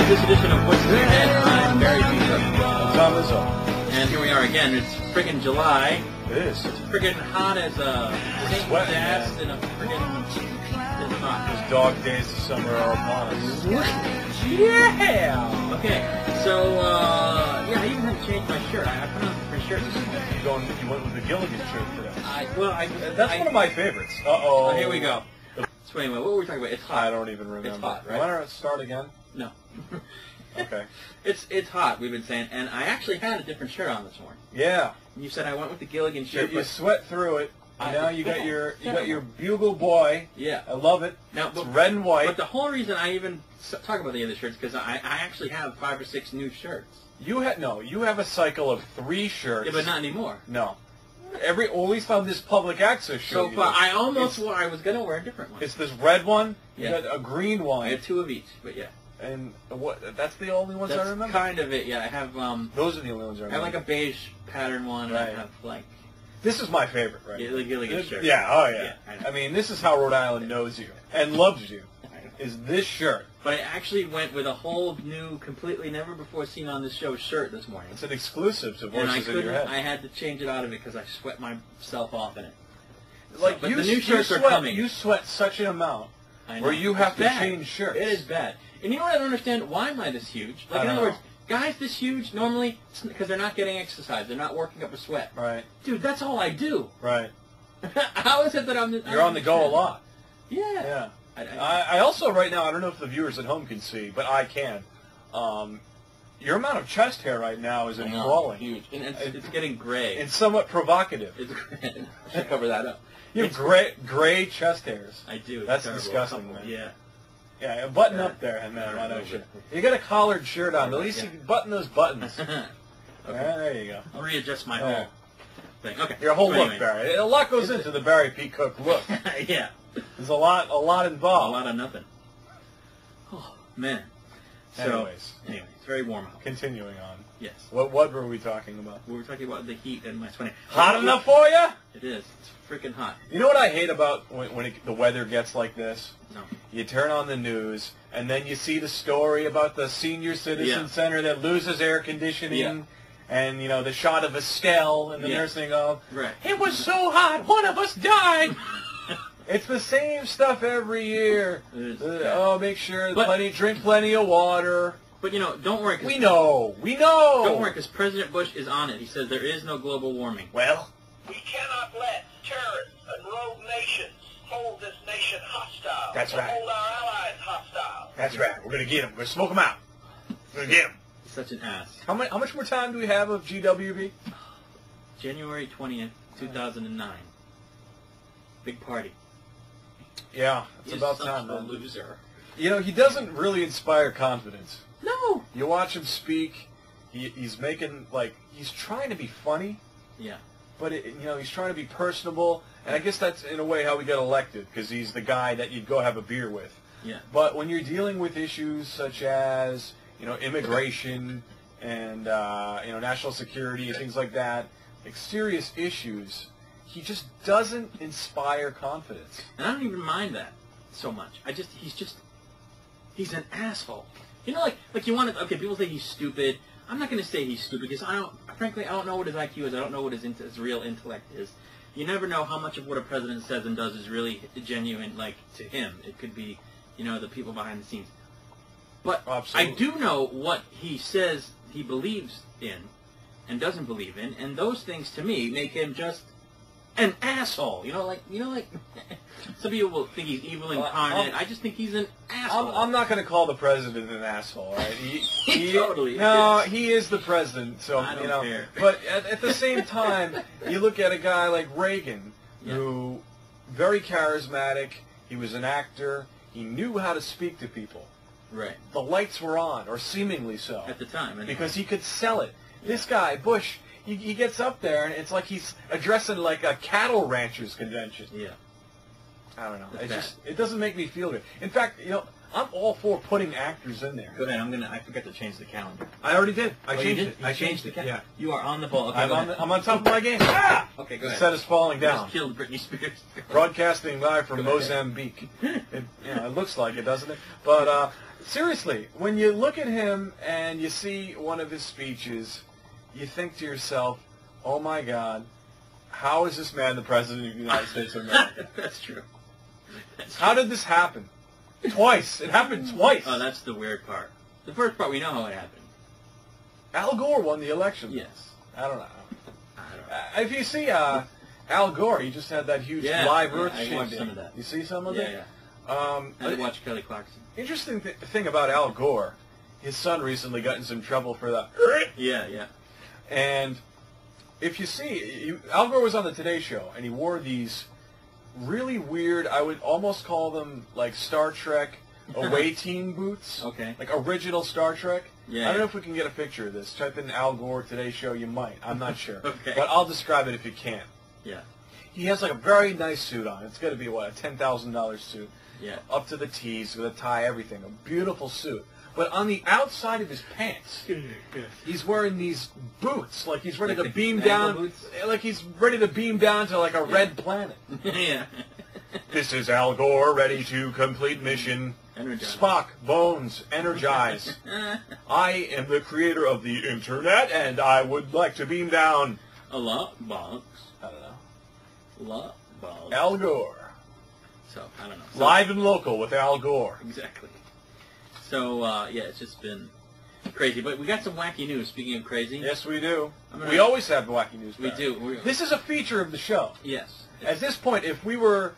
this edition of What's in Your Head. I'm Barry Viyh. Thomas. And here we are again. It's friggin' July. It is. It's friggin' hot as a Satan's ass in a friggin' it's hot. Those dog days of summer are upon us. Yeah! Okay, so, yeah, I even had to change my shirt. I put on my shirt this morning. You went with the Gilligan shirt today. That's one of my favorites. Uh-oh. Here we go. So anyway, what were we talking about? It's hot. I don't even remember. It's hot, right? Want to start again? No. Okay. It's hot, we've been saying, and I actually had a different shirt on this morning. Yeah. You said I went with the Gilligan shirt. You sweat through it. Now you got your Bugle Boy. Yeah. I love it. Now, it's red and white. But the whole reason I even talk about the other shirts because I actually have 5 or 6 new shirts. You have a cycle of 3 shirts. Yeah, but not anymore. No. Always found this public access shirt. So far, I almost wore. I was gonna wear a different one. It's this red one. Yeah. You got a green one. I had 2 of each, but yeah. And what? That's the only ones That's I remember. Kind of it. Yeah, I have. Those are the only ones I remember. I have like a beige pattern one. Right. And I have like. This is my favorite, right? Yeah, the Gilligan shirt. Yeah. Oh yeah. I I mean, this is how Rhode Island knows you and loves you. Is this shirt? But I actually went with a whole new, completely never before seen on this show shirt this morning. It's an exclusive to Voices in Your Head. I had to change it out of it because I sweat myself off in it. Like but the new shirts are coming. You sweat such an amount where you have to change shirts. It is bad. And you know what I don't understand? Why am I this huge? Like, in other words, guys this huge, normally, because they're not getting exercise. They're not working up a sweat. Right. Dude, that's all I do. Right. How is it that I'm... You're on the go a lot. Yeah. Yeah. I also, right now, I don't know if the viewers at home can see, but I can. Your amount of chest hair right now is enthralling. Huge. And it's getting gray. It's somewhat provocative. I should cover that up. You have gray chest hairs. I do. That's disgusting, man. Yeah. Yeah, button up there, man. Why don't you? You got a collared shirt on. At least you can button those buttons. Okay. There you go. I'll readjust my whole thing. Okay. Your whole look, Barry. A lot goes into the Barry P. Cook look. Yeah. There's a lot involved. A lot of nothing. Oh, man. Anyways, it's very warm out. Continuing on. Yes. What were we talking about? We were talking about the heat and my sweating. Hot enough for you? It is. It's freaking hot. You know what I hate about when the weather gets like this? No. You turn on the news, and then you see the story about the senior citizen center that loses air conditioning, and, the shot of Estelle and the nursing home. Right. It was so hot, one of us died. It's the same stuff every year. Make sure drink plenty of water. But, don't worry. We know. Don't worry, because President Bush is on it. He says there is no global warming. Well, we cannot let terrorists and rogue nations hold this nation hostile. That's right. Hold our allies hostile. That's right. We're going to get them. We're going to smoke them out. We're going to get them. He's such an ass. How much more time do we have of GWB? January 20th, 2009. Big party. Yeah, it's about time. He's such a loser. He doesn't really inspire confidence. No. You watch him speak. He's making, he's trying to be funny. Yeah. But, he's trying to be personable. And I guess that's, in a way, how we got elected, because he's the guy that you'd go have a beer with. Yeah. But when you're dealing with issues such as, immigration and, national security and things like that, serious issues, he just doesn't inspire confidence. And I don't even mind that so much. He's an asshole. Like you want to, okay, people say he's stupid. I'm not going to say he's stupid because frankly, I don't know what his IQ is. I don't know what his real intellect is. You never know how much of what a president says and does is really genuine, to him. It could be, the people behind the scenes. But absolutely. I do know what he says he believes in and doesn't believe in, and those things, to me, make him just an asshole. Some people will think he's evil incarnate. I just think he's an asshole. I'm not going to call the president an asshole, right? He totally No, is. he is the president, so, I don't care. But at the same time, you look at a guy like Reagan, who, very charismatic, he was an actor, he knew how to speak to people. Right. The lights were on, or seemingly so. At the time. Anyway. Because he could sell it. This guy, Bush, he gets up there, and it's like he's addressing a cattle ranchers convention. Yeah. I don't know. It doesn't make me feel good. In fact, I'm all for putting actors in there. Go ahead. I forgot to change the calendar. I already did. I changed it. I changed the calendar. Yeah. You are on the ball. Okay, I'm on top of my game. Ah! Okay, go The ahead. set is falling down. Just killed Britney Spears. Broadcasting live from Mozambique. It looks like it, doesn't it? But Seriously, when you look at him and you see one of his speeches, you think to yourself, oh my God, how is this man the President of the United States of America? That's true. How did this happen? Twice. It happened twice. Oh, that's the weird part. The first part, we know how it happened. Al Gore won the election. Yes. I don't know. I don't know. If you see Al Gore, he just had that huge live Earth I shit watched thing. some of that. You see some of Yeah, it? yeah. I watched Kelly Clarkson. Interesting thing about Al Gore, his son recently got in some trouble for that. Yeah, yeah. And if you see, Al Gore was on the Today Show, and he wore these really weird, I would almost call them like Star Trek away team boots. Okay. Like original Star Trek. Yeah. I don't know if we can get a picture of this. Type in Al Gore Today Show, you might. I'm not sure. Okay. But I'll describe it if you can. Yeah. He has like a very nice suit on. It's got to be, what, a $10,000 suit. Yeah. Up to the T's, with a tie, everything. A beautiful suit. But on the outside of his pants, he's wearing these boots, like he's ready Like to the beam ankle down, boots? like he's ready to beam down to like a red planet. Yeah. This is Al Gore, ready to complete mission. Energize. Spock, Bones, energize. I am the creator of the internet, and I would like to beam down. A lot box. I don't know. Lot box. Al Gore. So, I don't know. So, Live and local with Al Gore. Exactly. So, yeah, it's just been crazy. But we got some wacky news, speaking of crazy. Yes, we do. gonna- We always have wacky news. We Barry. do. This is a feature of the show. Yes. At this point, if we were,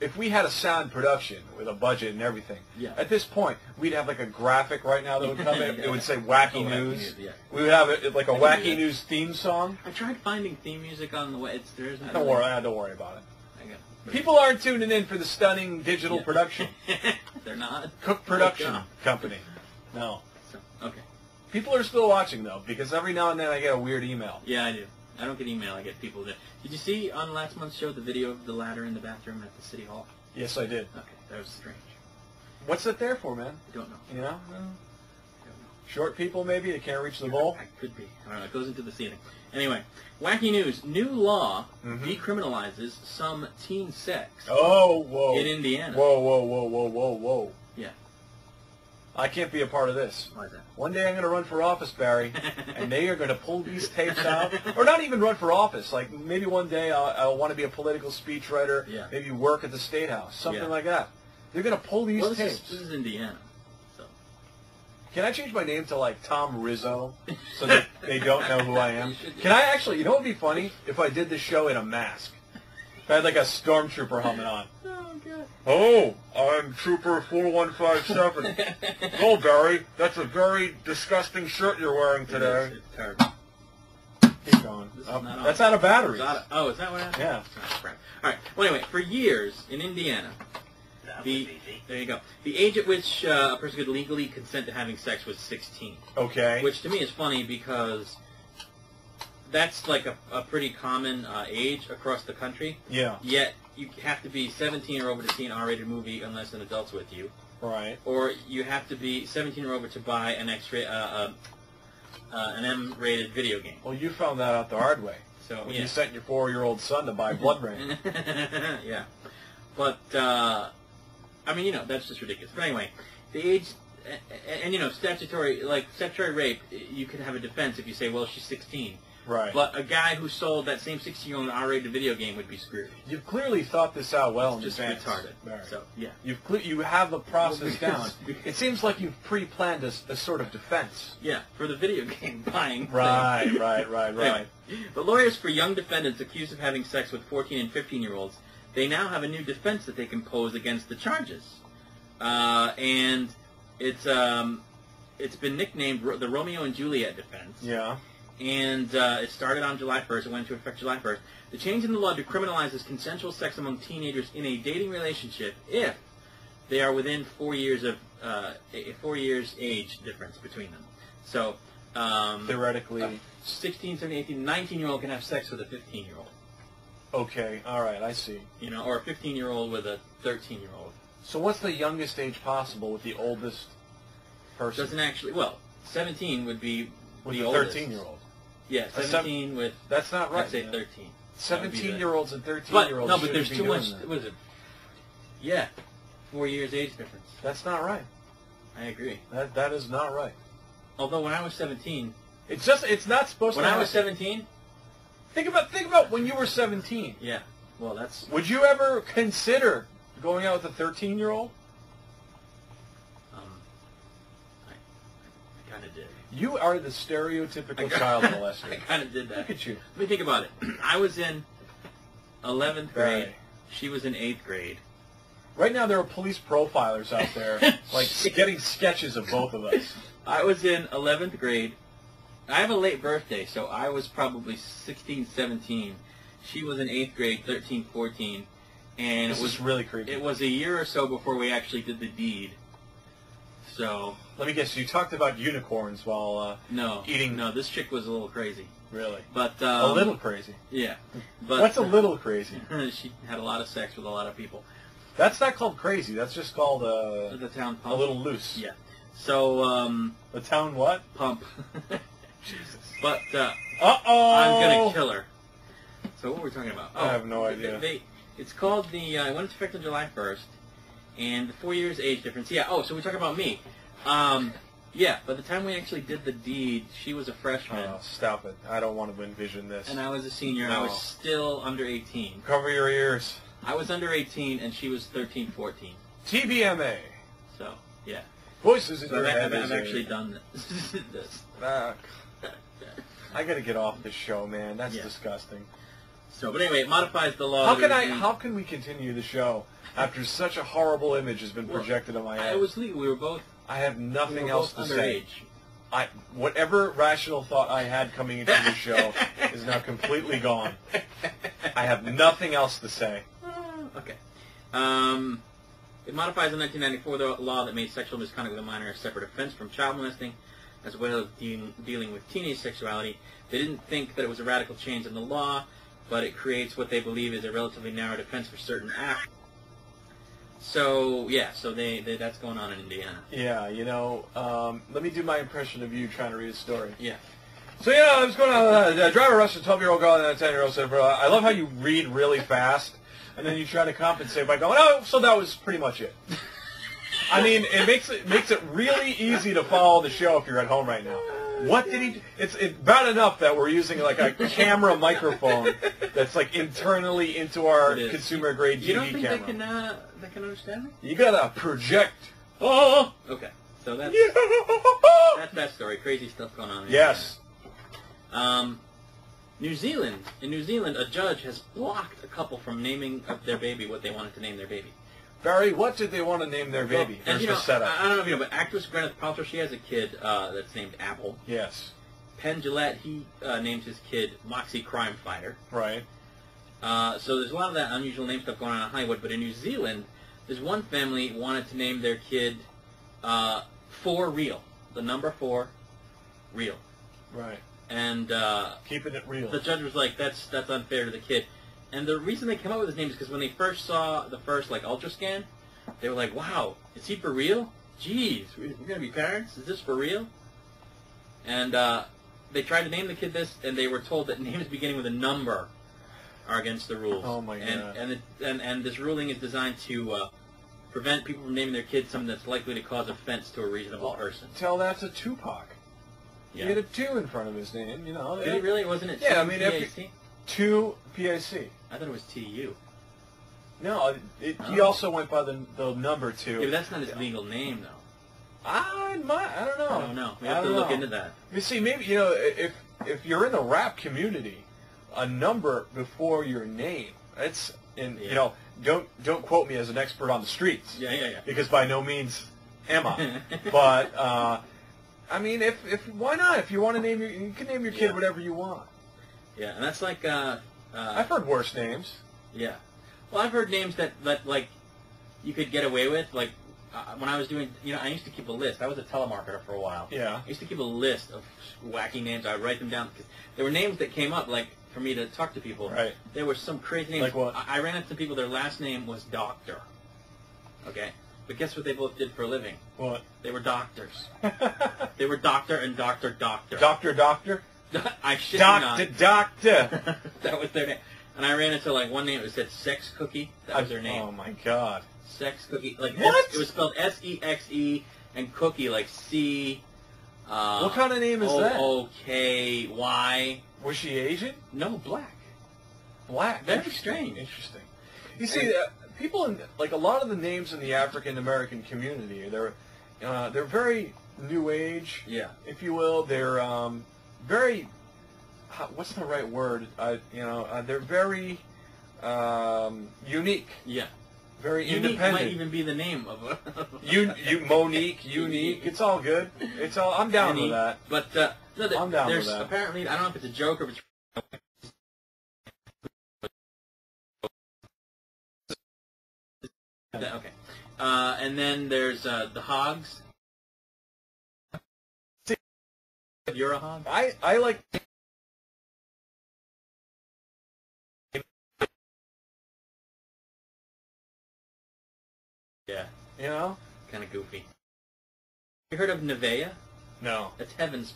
if we had a sound production with a budget and everything, Yeah. at this point, we'd have like a graphic right now that would come in. Yeah. It would say Oh, wacky wacky news. news, yeah. We would have it like a I can do wacky that. news theme song. I tried finding theme music on the way. There isn't. Don't worry about it. I got People aren't tuning in for the stunning digital Yeah. production. They're not. Cook Production Yeah. Company. No. So, okay. People are still watching, though, because every now and then I get a weird email. Yeah, I do. I don't get email. I get people that. Did you see on last month's show the video of the ladder in the bathroom at the city hall? Yes, I did. Okay, that was strange. What's that there for, man? I don't know. You know? I don't know. Short people, maybe? They can't reach the bowl? I could be. I don't know. It goes into the ceiling. Anyway, wacky news. New law decriminalizes some teen sex Oh, whoa. in Indiana. Whoa. Yeah. I can't be a part of this. Why is that? One day I'm going to run for office, Barry, and they are going to pull these tapes out. Or not even run for office. Like, maybe one day I'll want to be a political speechwriter, Yeah. maybe work at the State House, something Yeah. like that. They're going to pull these Well, tapes. this is Indiana. So. Can I change my name to, like, Tom Rizzo so that they don't know who I am? You should. Can I actually, you know what would be funny? If I did this show in a mask. If I had, like, a stormtrooper helmet on. Oh, God. Oh, I'm Trooper 4157. Oh, Barry, that's a very disgusting shirt you're wearing today. It's terrible. Keep going. This is Oh, not on. that's out of batteries. Oh, is that what happened? Yeah. Oh, crap. All right. Well, anyway, for years in Indiana, That was the easy. there you go. The age at which a person could legally consent to having sex was 16, Okay. which to me is funny because that's like a pretty common age across the country. Yeah. Yet you have to be 17 or over to see an R-rated movie unless an adult's with you, Right. or you have to be 17 or over to buy an an M-rated video game. Well, you found that out the hard way. So When yeah. you sent your 4-year-old son to buy Blood Rain. Yeah. But, I mean, that's just ridiculous. But anyway, the age, and statutory rape, you could have a defense if you say, well, she's 16. Right. But a guy who sold that same 16-year-old an R-rated video game would be screwed. You've clearly thought this out well in Just advance. retarded. Barry. So, yeah. You have the process down. Because- It seems like you've pre-planned a sort of defense. Yeah, for the video game buying thing. Right. Anyway, but lawyers for young defendants accused of having sex with 14 and 15-year-olds, they now have a new defense that they can pose against the charges. And it's been nicknamed the Romeo and Juliet defense. Yeah. And it started on July 1st. It went into effect July 1st. The change in the law decriminalizes consensual sex among teenagers in a dating relationship if they are within 4 years of 4 years age difference between them. So Theoretically. 16, 17, 18, 19-year-old can have sex with a 15-year-old. Okay. All right. I see. Or a 15-year-old with a 13-year-old. So what's the youngest age possible with the oldest person? Doesn't actually. Well, 17 would be with the a oldest. 13-year-old. Yeah, 17 with. That's not right. I'd say man. 13. 17-year-olds and But 13-year-olds. no, but there's shouldn't be too doing much. that. What is it? Yeah, 4 years age difference. That's not right. I agree. That is not right. Although when I was 17, It's not supposed to. when I was 17, think about when you were 17. yeah. Well, that's Would you ever consider going out with a 13-year-old? I kind of did. You are the stereotypical child molester. I kind of did that. Look at you. Let me think about it. I was in 11th grade. Right. She was in 8th grade. Right now, there are police profilers out there, like getting sketches of both of us. I was in 11th grade. I have a late birthday, so I was probably 16, 17. She was in 8th grade, 13, 14. And This was really creepy. It was a year or so before we actually did the deed. So Let me guess. You talked about unicorns while eating. No, this chick was a little crazy. Really? But A little crazy. Yeah. But What's a little crazy? She had a lot of sex with a lot of people. That's not called crazy. That's just called The town a pump. little loose. Yeah. So The town what? pump. Jesus. But Uh-oh! I'm gonna kill her. So what were we talking about? I have no idea. It's called the. It went into effect on July 1st, and the 4 years age difference. Yeah. Oh, so we're talking about me. Yeah. By the time we actually did the deed, she was a freshman, Oh, stop it. I don't want to envision this. and I was a senior. And I was No. still under 18. Cover your ears. I was under 18, and she was 13, 14. TBMA. So yeah. Voices in So your head. I've actually done this. Ah, I gotta get off this show, man. That's Yeah. disgusting. So, but anyway, it modifies the law. How can we continue the show after such a horrible image has been projected on my head? It was legal. We were both. I have We nothing were else both to say. underage. Whatever rational thought I had coming into the show is now completely gone. I have nothing else to say. Okay. It modifies the 1994 law that made sexual misconduct with a minor a separate offense from child molesting, as well as dealing with teenage sexuality. They didn't think that it was a radical change in the law, but it creates what they believe is a relatively narrow defense for certain acts. So, yeah, so that's going on in Indiana. Yeah, let me do my impression of you trying to read a story. Yeah. So, I was going on, a driver rushed a 12-year-old girl and a 10-year-old said, I love how you read really fast, and then you try to compensate by going, oh, so that was pretty much it. I mean, it makes it really easy to follow the show if you're at home right now. What did he do? It's bad enough that we're using like a camera microphone that's like internally into our consumer-grade TV camera. You don't think they can understand me? You gotta project. Oh! Okay, so that's that story. Crazy stuff going on. Yes. New Zealand. In New Zealand, a judge has blocked a couple from naming their baby what they wanted to name their baby. Barry, what did they want to name their baby? And Here's the setup. I don't know if you know, but actress Gwyneth Paltrow, she has a kid that's named Apple. Yes. Penn Jillette, he named his kid Moxie Crime Fighter. Right. So there's a lot of that unusual name stuff going on in Hollywood. But in New Zealand, there's one family wanted to name their kid 4 Real. The number 4, Real. Right. And keeping it real. The judge was like, that's unfair to the kid. And the reason they came up with his name is because when they first saw the first ultra scan, they were like, wow, is he for real? Jeez, we're going to be parents? Is this for real? And they tried to name the kid this, and they were told that names beginning with a number are against the rules. Oh, my God. And this ruling is designed to prevent people from naming their kid something that's likely to cause offense to a reasonable person. Tell that to Tupac. Yeah. He had a 2 in front of his name, Did he really? Wasn't it Yeah, I mean, P-A-C? 2 PAC. I thought it was T-U. No, he also went by the number 2. Yeah, but that's not his legal name, though. I don't know. I don't know. We have to look into that. You see, maybe, if you're in the rap community, a number before your name, don't quote me as an expert on the streets. Yeah. Because by no means am I. But, I mean, if why not? If you want to you can name your kid whatever you want. Yeah, and that's like... I've heard worse names. Yeah. Well, I've heard names that you could get away with. Like, when I was doing... I used to keep a list. I was a telemarketer for a while. Yeah. I used to keep a list of wacky names. I'd write them down. Because there were names that came up, for me to talk to people. Right. There were some crazy names. Like what? I ran into people, their last name was Doctor. Okay? But guess what they both did for a living? What? They were doctors. They were doctor and doctor. Doctor? I shit you not. Doctor. That was their name. And I ran into one name that said Sex Cookie. That was their name. Oh my God. Sex Cookie. What? It was spelled SEXE and Cookie like C. What kind of name is that? O-K-Y. Was she Asian? No, black. Black. Very strange. Interesting. You see, people in like a lot of the names in the African American community, they're very new age, Yeah. if you will. They're very, what's the right word? They're very unique. Yeah. Very Unique independent. might even be the name of a... Monique, unique. It's all good. It's all. I'm down with that. But no, I'm down there's with that. apparently, I don't know if it's a joke or if it's... Okay. And then there's the hogs. You're a hog? I like. Yeah. You know? Kind of goofy. You heard of Nevaeh? No. It's Heaven's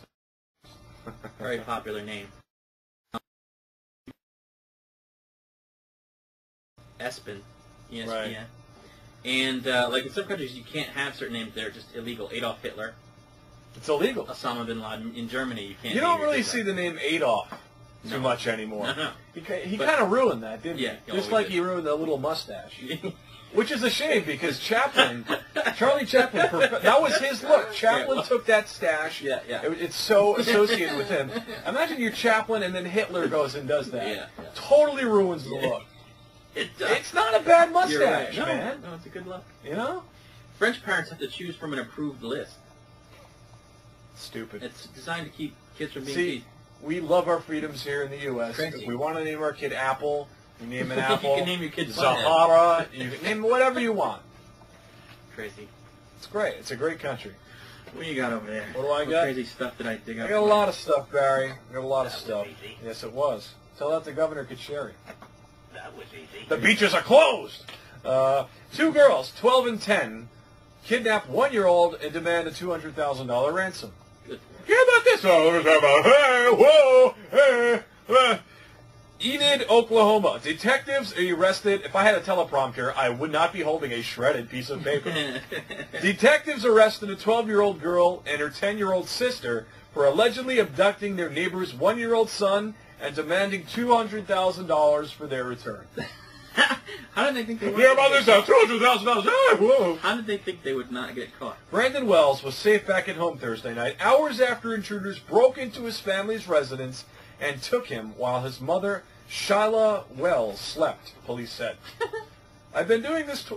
very popular name. Espen. ESPN. Right. And like in some countries, you can't have certain names. They're just illegal. Adolf Hitler, It's illegal. Osama bin Laden. In Germany, you can't. You name don't your really kid see that. the name Adolf too No. much anymore. No. He But- kind of ruined that, didn't Yeah, he? he Just always like did. he ruined the little mustache. Which is a shame because Chaplin, Charlie Chaplin, that was his look. Chaplin took that stash. Yeah. It's so associated with him. Imagine you're Chaplin and then Hitler goes and does that. Yeah. Totally ruins the look. It does. It's not a bad You're right. mustache, No, man. no, it's a good look. You know? French parents have to choose from an approved list. Stupid. It's designed to keep kids from being See, teased. we love our freedoms here in the U.S. Crazy. If we want to name our kid Apple, we name an You Apple. can name your kid Butthead. Zahara. You can name whatever you want. Crazy. It's great. It's a great country. What you got over there? What do I What got? crazy stuff did I dig up? I got a lot of stuff, Barry. I got a lot of That was stuff. easy. Yes, it was. Tell that to Governor Kacheri. That was easy. The beaches are closed. 2 girls, 12 and 10, kidnap 1-year-old and demand a $200,000 ransom. Good. Hear about this? Hey, whoa, hey. Enid, Oklahoma. Detectives are arrested. If I had a teleprompter, I would not be holding a shredded piece of paper. Detectives arrested a 12-year-old girl and her 10-year-old sister for allegedly abducting their neighbor's 1-year-old son and demanding $200,000 for their return. How did they think they would? Hear about this? $200,000. Hey, whoa. How did they think they would not get caught? Brandon Wells was safe back at home Thursday night, hours after intruders broke into his family's residence and took him while his mother, Shyla Wells, slept, police said. I've been doing this to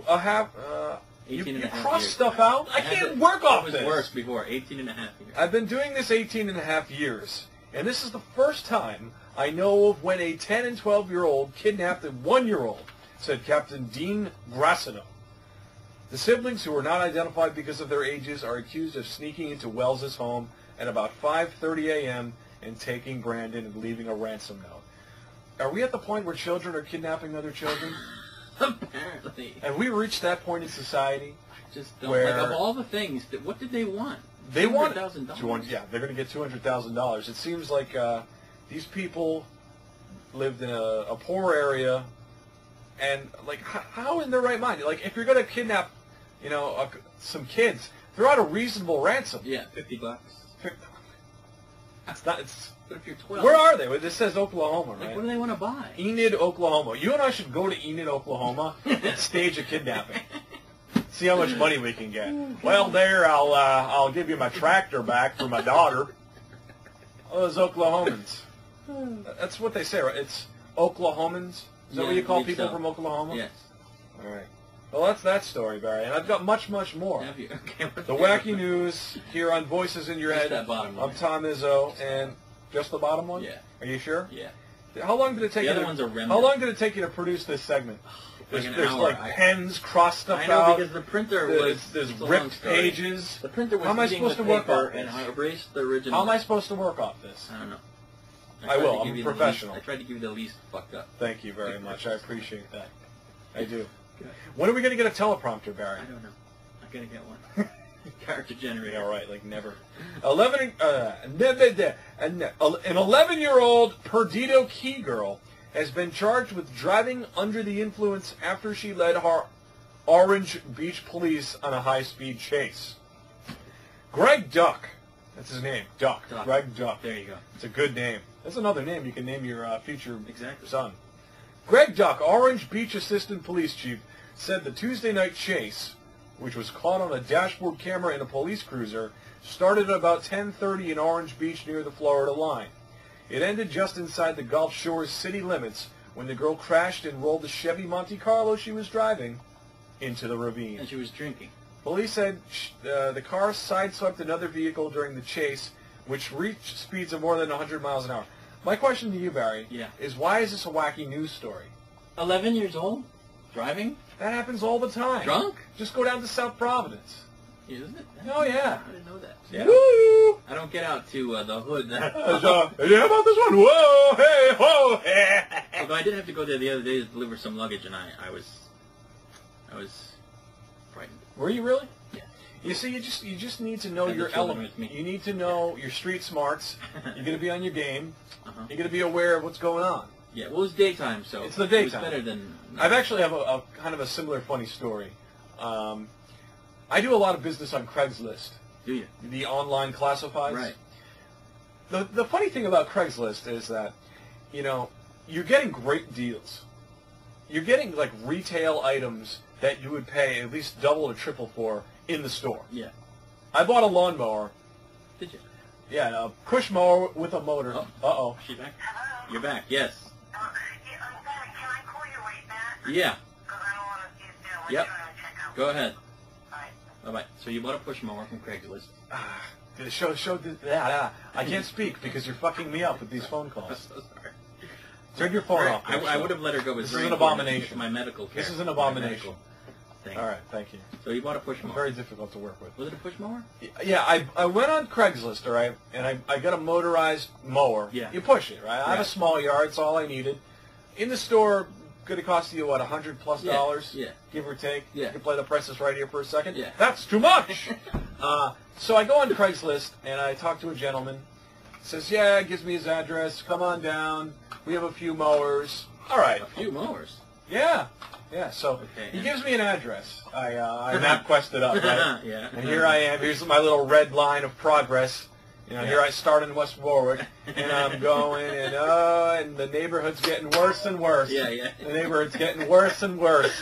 you 18 and a half cross years. stuff out? I can't work off It this. was worse before, 18 and a half years. I've been doing this 18 and a half years, and this is the first time I know of when a 10 and 12-year-old kidnapped a 1-year-old, said Captain Dean Grassino. The siblings, who were not identified because of their ages, are accused of sneaking into Wells's home at about 5:30 a.m. and taking Brandon and leaving a ransom note. Are we at the point where children are kidnapping other children? Apparently. Have we reached that point in society? I just don't. Where- Like, of all the things, what did they want? They want $200,000. Yeah, they're going to get $200,000. It seems like these people lived in a poor area, and like, how in their right mind? Like, if you're going to kidnap, some kids, throw out a reasonable ransom. Yeah, $50. It's not. It's But if you're 12, where are they? This says Oklahoma, like, right? what do they want to buy? Enid, Oklahoma. You and I should go to Enid, Oklahoma, and stage a kidnapping. See how much money we can get. Well, there, I'll give you my tractor back for my daughter. Oh, those Oklahomans. That's what they say, right? It's Oklahomans. Is that Yeah, what you call I think people so. from Oklahoma? Yes. All right. Well, that's that story, Barry. And I've got much, much more. Have you? Okay. The wacky news here on Voices in Your Just Head. that bottom one. I'm Tom Izzo, and just the bottom one? Yeah. Are you sure? Yeah. How long did it take The you other to, one's a remnant. How long did it take you to produce this segment? Like an There's hour. like pens crossed stuff I know out. because the printer There's it's a long ripped story. pages. The printer was How am I eating supposed the to work paper off and this? I erased the original. How am I supposed to work off this? I don't know. I tried will. to I'm give a you the professional. least- I tried to give you the least fucked up. Thank you very much. I appreciate that. I do. Good. When are we going to get a teleprompter, Barry? I don't know. I gotta get one. Character generator. Yeah, right. Like never. An 11-year-old Perdido Key girl has been charged with driving under the influence after she led Orange Beach police on a high-speed chase. Greg Duck. That's his name. Duck. Duck. Greg Duck. There you go. It's a good name. That's another name you can name your future Exactly. son. Greg Duck, Orange Beach Assistant Police Chief, said the Tuesday night chase, which was caught on a dashboard camera in a police cruiser, started at about 10:30 in Orange Beach near the Florida line. It ended just inside the Gulf Shores city limits when the girl crashed and rolled the Chevy Monte Carlo she was driving into the ravine. And she was drinking. Police said the car sideswept another vehicle during the chase, which reached speeds of more than 100 miles an hour. My question to you, Barry, is why is this a wacky news story? 11 years old? Driving? That happens all the time. Drunk? Just go down to South Providence. Isn't it? Oh, yeah. I didn't know that. Yeah. Woo! I don't get out to the hood. Yeah, how about this one? Whoa, hey, ho, hey. Although I did have to go there the other day to deliver some luggage, and I was frightened. Were you really? Yeah. You see, you just need to know Had the your children element. with me. You need to know your street smarts. You're going to be on your game. Uh-huh. You're going to be aware of what's going on. Yeah, well, it was daytime, so It's the daytime. it was better than... I've actually have a kind of a similar funny story. I do a lot of business on Craigslist, Do you? the online classifieds. Right. The funny thing about Craigslist is that, you know, you're getting great deals. You're getting, like, retail items that you would pay at least double or triple for in the store. Yeah. I bought a lawnmower. Did you? Yeah, a push mower with a motor. Oh. Uh-oh. Is she back? Hello? You're back, yes. Yeah, I'm sorry. Can I call you right back? Yeah. Because I don't want to use that. Yep. Trying to check out. Go ahead. All right. Bye-bye. So you bought a push mower from Craigslist. I can't speak because you're fucking me up with these phone I'm calls. so sorry. Turn your phone off. I would have let her go. This is very an important. abomination. My medical care. This is an My abomination. medical thing. All right, thank you. So you bought a push mower. Very difficult to work with. Was it a push mower? Yeah, I went on Craigslist, all right, and I got a motorized mower. Yeah. You push it, right? I have a Right. small yard. It's all I needed. In the store, going to cost you, what, $100+ dollars? Yeah. Give or take? Yeah. You can play the prices right here for a second? Yeah. That's too much! So I go on Craigslist, and I talk to a gentleman. Says, yeah, gives me his address. Come on down. We have a few mowers. All right. A few mowers. Yeah. Yeah, so Okay, he and- gives me an address. I MapQuested up, right? Yeah. And here I am. Here's my little red line of progress. You know, here I start in West Warwick, and I'm going, and the neighborhood's getting worse and worse. Yeah, yeah. The neighborhood's getting worse and worse.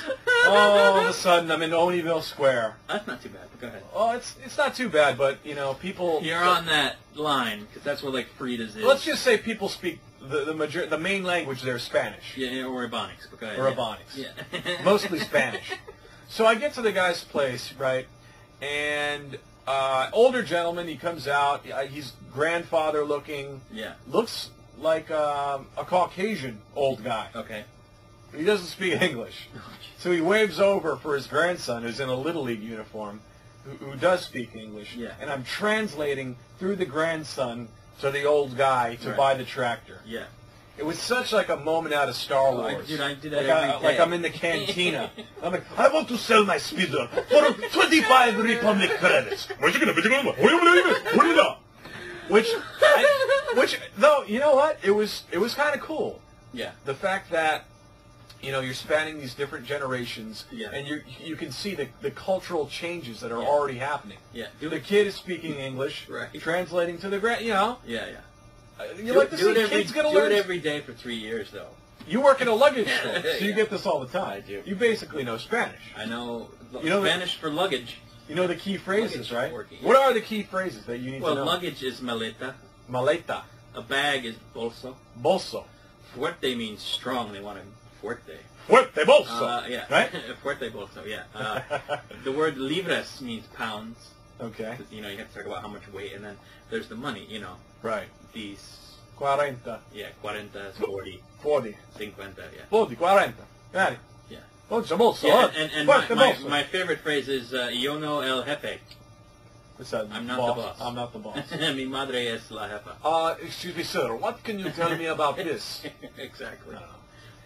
All of a sudden, I'm in Oneyville Square. That's not too bad. Go ahead. Oh, it's not too bad, but, you know, people... You're on that line, because that's where, like, Frida's is. Let's just say people speak the main language there is Spanish. Yeah, or Ebonics. But go ahead. Or yeah. Ebonics. Yeah. Mostly Spanish. So I get to the guy's place, right, and older gentleman, he comes out, he's grandfather looking, Yeah. looks like a Caucasian old guy. Okay. He doesn't speak English. So he waves over for his grandson, who's in a Little League uniform, who does speak English. Yeah. And I'm translating through the grandson to the old guy to Right. buy the tractor. Yeah. It was such like a moment out of Star Oh, Wars. I do that like every day. Like I'm in the cantina. I'm like, I want to sell my speeder for 25 Republic credits. Which, though, you know what? It was kind of cool. Yeah. The fact that, you know, you're spanning these different generations, Yeah. and you can see the cultural changes that are Yeah. already happening. Yeah. The kid is speaking English, Right. translating to the grand. You know, Yeah, yeah. you like to see kids gonna do learn. it every day for 3 years, though. You work in a luggage store, so you Yeah. get this all the time. I do. You basically know Spanish. I know, You know Spanish for luggage. You know the key phrases, Luggage right? working, What are the key phrases that you need Well, to know? luggage is maleta. Maleta, A bag is bolso. bolso, Fuerte means strong. They want a fuerte. fuerte bolso, Yeah. right? Fuerte bolso, yeah. The word libras means pounds. Okay, 'Cause, you know, you have to talk about how much weight. And then there's the money, you know. right. These, 40, 40 is 40. 40, 50, yeah. 40, 40. Right. Yeah. Bolso, bolso. Yeah, huh? and Fuerte my bolso. my favorite phrase is, yo no el jefe. What's that? I'm not the boss. I'm not the boss. Mi madre es la jefa. Excuse me, sir. What can you tell me about this? Exactly. I don't know.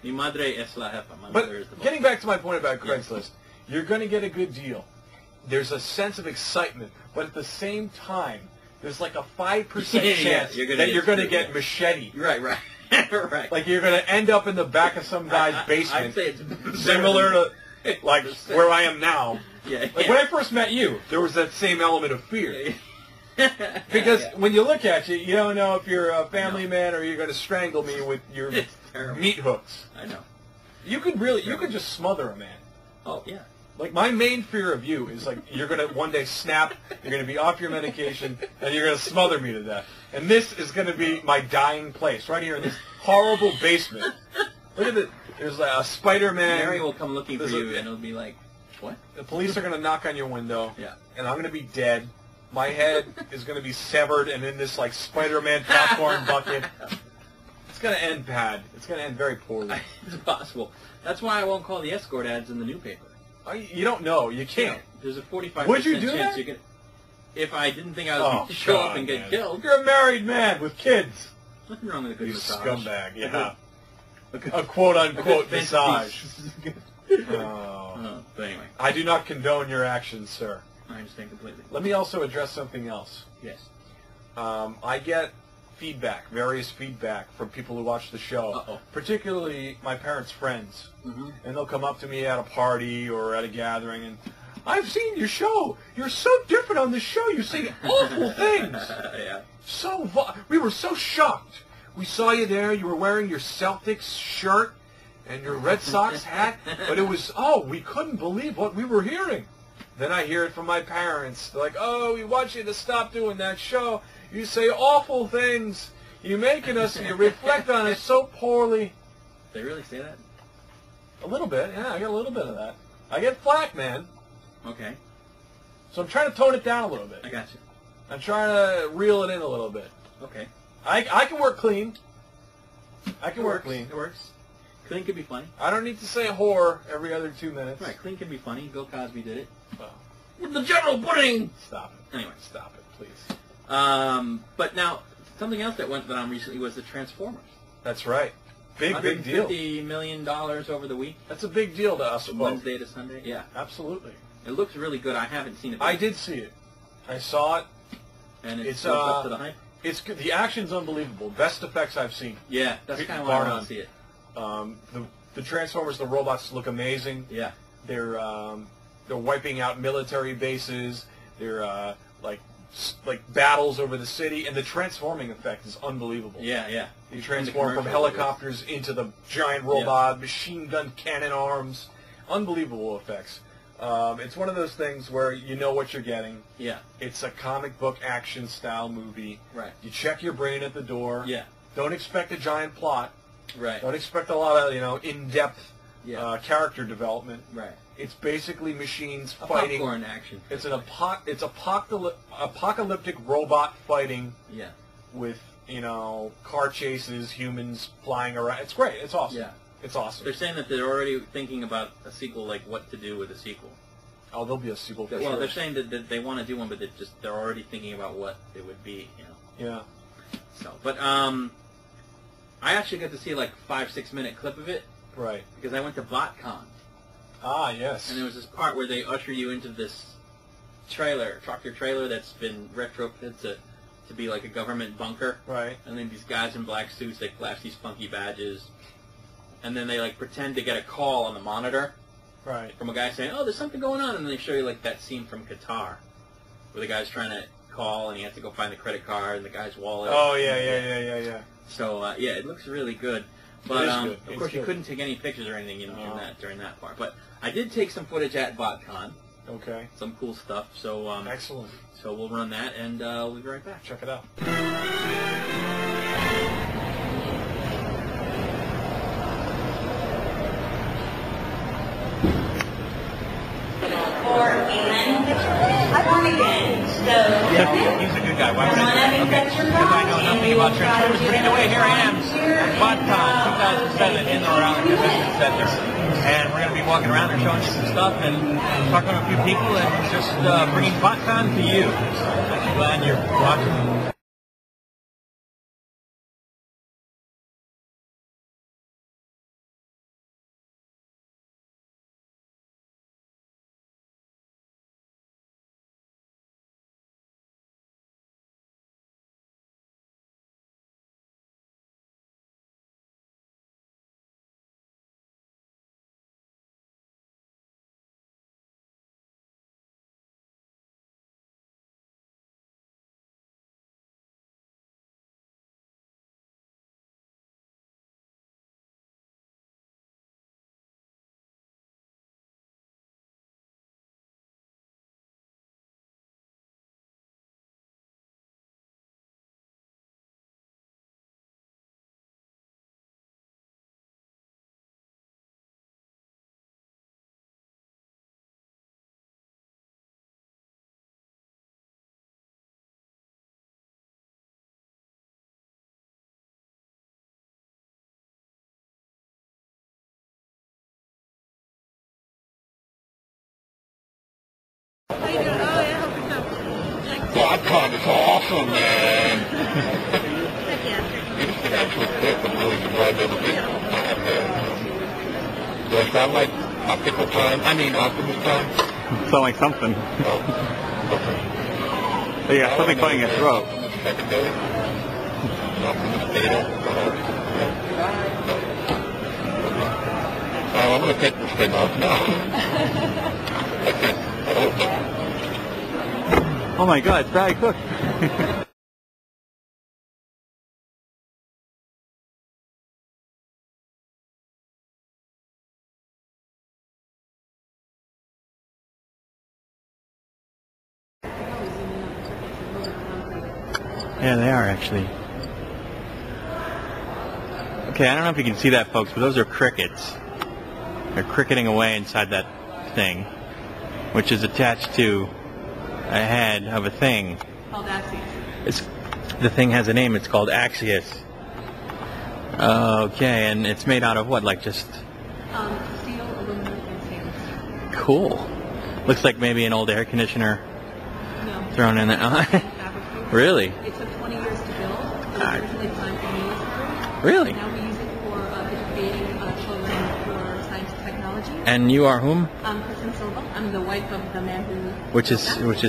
Mi madre es la jefa. My But mother is the boss. getting back to my point about Craigslist, you're going to get a good deal. There's a sense of excitement, but at the same time, there's like a 5% Yeah, chance you're gonna that get you're going to screwed, get machete. Right, right. Right. Like you're going to end up in the back of some guy's I'd basement, say it's similar to like where I am now. Yeah. Like when I first met you, there was that same element of fear. Because when you look at you, you don't know if you're a family man or you're going to strangle me with your It's terrible. meat hooks. I know. You could just smother a man. Oh, yeah. Like, my main fear of you is, like, you're going to one day snap, you're going to be off your medication, and you're going to smother me to death. And this is going to be my dying place, right here in this horrible basement. Look at it. There's a Spider-Man. Mary will come looking for you, and it'll be like, what? The police are going to knock on your window, Yeah. and I'm going to be dead. My head is going to be severed and in this, like, Spider-Man popcorn bucket. It's going to end bad. It's going to end very poorly. It's possible. That's why I won't call the escort ads in the newspaper. You don't know. You can't. There's a 45% Would you do chance that? you can. If I didn't think I was going to show up and get killed. You're a married man with kids. Nothing wrong with a good You massage. scumbag. Yeah. good- A quote-unquote good massage. fancy- Oh. But anyway, I do not condone your actions, sir. I understand completely. Let me also address something else. Yes. I get feedback, various feedback from people who watch the show, Uh-oh. particularly my parents' friends. Mm-hmm. And they'll come up to me at a party or at a gathering and, I've seen your show. You're so different on the show. You say awful things. Yeah. We were so shocked. We saw you there. You were wearing your Celtics shirt and your Red Sox hat. But it was, we couldn't believe what we were hearing. Then I hear it from my parents. They're like, we want you to stop doing that show. You say awful things. You're making us, you reflect on us so poorly. They really say that? A little bit, yeah, I get a little bit of that. I get flack, man. Okay. So I'm trying to tone it down a little bit. I got you. I'm trying to reel it in a little bit. Okay. I can work clean. I can It work works. clean. It works. Clean can be funny. I don't need to say whore every other 2 minutes. Right, clean can be funny. Bill Cosby did it. Well, With the general pudding! stop it. Anyway. Stop it, please. But now, something else that went on recently was the Transformers. That's right. Big deal. $150 million over the week. That's a big deal to us. From both. Wednesday to Sunday. Yeah. Absolutely. It looks really good. I haven't seen it. I did see it. I saw it. And It's, lived up to the hype. It's good. The action's unbelievable. Best effects I've seen. Yeah, that's kind of why Bar I want none. to see it. The Transformers, the robots look amazing. Yeah. They're wiping out military bases. They're like battles over the city, and the transforming effect is unbelievable. Yeah, yeah. You transform from helicopters into the giant robot, machine gun cannon arms. Unbelievable effects. It's one of those things where you know what you're getting. Yeah. It's a comic book action style movie. Right. You check your brain at the door. Yeah. Don't expect a giant plot. Right. Don't expect a lot of in-depth character development. Right. It's basically machines A fighting. popcorn action. It's apocalyptic robot fighting Yeah. with car chases, humans flying around. It's great. It's awesome. Yeah. It's awesome. They're saying that they're already thinking about a sequel, like what to do with a sequel. Oh, there'll be a sequel for Well, sure. they're saying that they want to do one, but they're already thinking about what it would be. Yeah. So, but I actually got to see like 5-6 minute clip of it Right. because I went to BotCon. Ah, yes. And there was this part where they usher you into this tractor trailer that's been retrofitted to be like a government bunker. Right. And then these guys in black suits, they flash these funky badges. And then they like pretend to get a call on the monitor Right. from a guy saying, "Oh, there's something going on." And then they show you like that scene from Qatar where the guy's trying to call and he has to go find the credit card and the guy's wallet. Oh, yeah. So, yeah, it looks really good. But, It is good. of It's course, you good. couldn't take any pictures or anything, No. during that part. But I did take some footage at BotCon, Okay. some cool stuff. So, Excellent. so we'll run that, and we'll be right back. Check it out. Or Amen. I won again. So He's a good guy. Why would I I think that's your Because I know problem. nothing about Transformers. But anyway, here I am at BotCon 2007 in or around the convention center. And we're going to be walking around and showing you some stuff and talking to a few people and just bringing BotCon to you. I'm glad you're watching. Quadcon is awesome, man. Does that sound like optical time? I mean, Optimus time? Sound like something. But yeah, something caught in your throat. Oh, I'm going to take this thing off now. Oh my god, it's Barry Cook. Yeah, they are actually. Okay, I don't know if you can see that, folks, but those are crickets. They're cricketing away inside that thing, which is attached to a head of a thing. Called Axios. The thing has a name. It's called Axios. Okay, and it's made out of what? Like just Steel, aluminum, and stainless. Cool. Looks like maybe an old air conditioner No. thrown in there. Fabricated. Really? It took 20 years to build. It was originally designed for military. Really? Now we use it for educating children for science and technology. And you are whom? I'm Kristen Silva. I'm the wife of the man who... Which is who? Joe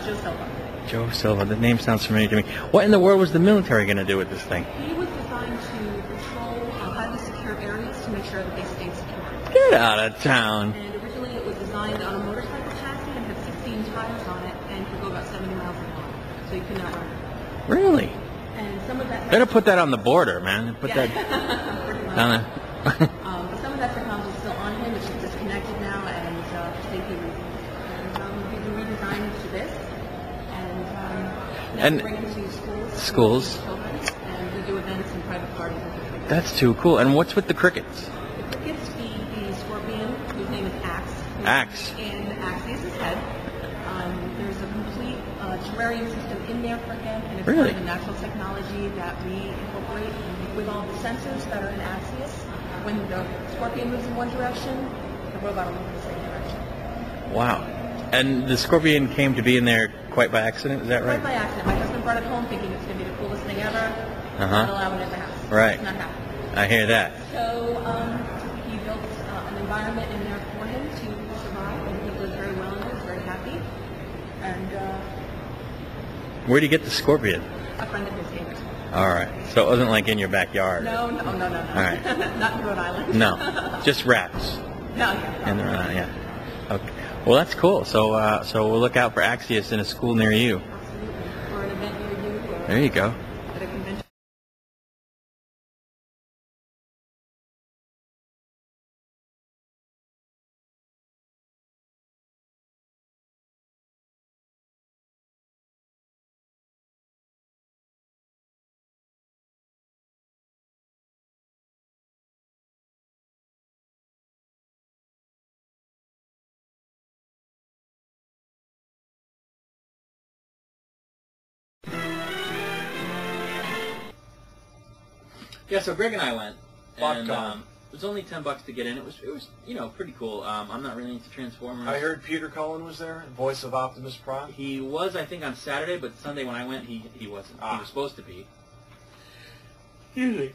Silva. Joe Silva. The name sounds familiar to me. What in the world was the military going to do with this thing? He was designed to control highly secure areas to make sure that they stayed secure. Get out of town. And originally it was designed on a motorcycle chassis and had 16 tires on it and could go about 70 miles an hour. So you could not run it. Really? And some of that... Better put that on the border, man. Put that down there. Some of that technology is still on him. It's just disconnected now and for safety reasons. And we've been redesigned to this. And now we bring it to schools. Children, and we do events and private parties and things like that. That's too cool. And what's with the crickets? The crickets feed the scorpion, whose name is Axe. Axe. And Axios' head. There's a complete terrarium system in there for him, and it's Really? part of the natural technology that we incorporate with all the sensors that are in Axios. When the scorpion moves in one direction, the robot will move in the same direction. Wow. And the scorpion came to be in there quite by accident, is that right? Quite by accident. My husband brought it home thinking it's going to be the coolest thing ever. Not allowing it in the house. Right. It's not happening. I hear that. So he built an environment in there for him to survive, and he lives very well in it. He's very happy. And Where'd you get the scorpion? a friend of his gave it. All right. So it wasn't like in your backyard? No. All right. Not in Rhode Island. No. Just rats. No. Yeah. Okay. Well, that's cool. So we'll look out for Axios in a school near you. Absolutely. Or an event near you. Or There you go. at a convention. Yeah, so Greg and I went, and Popcorn. it was only $10 to get in. It was pretty cool. I'm not really into Transformers. I heard Peter Cullen was there, voice of Optimus Prime. He was, I think, on Saturday, but Sunday when I went, he wasn't. He was supposed to be. Usually.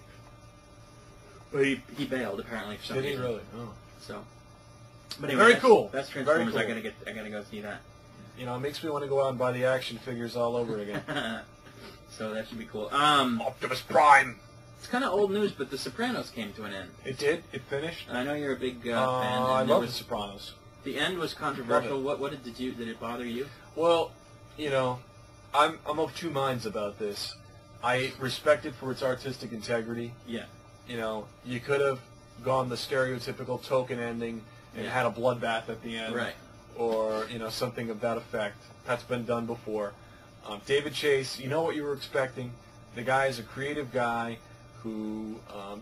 But he bailed apparently for some Did he reason. really? Oh. So. But anyway, Very that's, cool. That's Very Transformers. cool. I gotta go see that. You know, it makes me want to go out and buy the action figures all over again. So that should be cool. Optimus Prime. It's kind of old news, but The Sopranos came to an end. It did. It finished. And I know you're a big fan. I and love The Sopranos. The end was controversial. What did it bother you? Well, you know, I'm of two minds about this. I respect it for its artistic integrity. Yeah. You know, you could have gone the stereotypical token ending and had a bloodbath at the end. Right. Or, you know, something of that effect. That's been done before. David Chase, you know what you were expecting. The guy is a creative guy who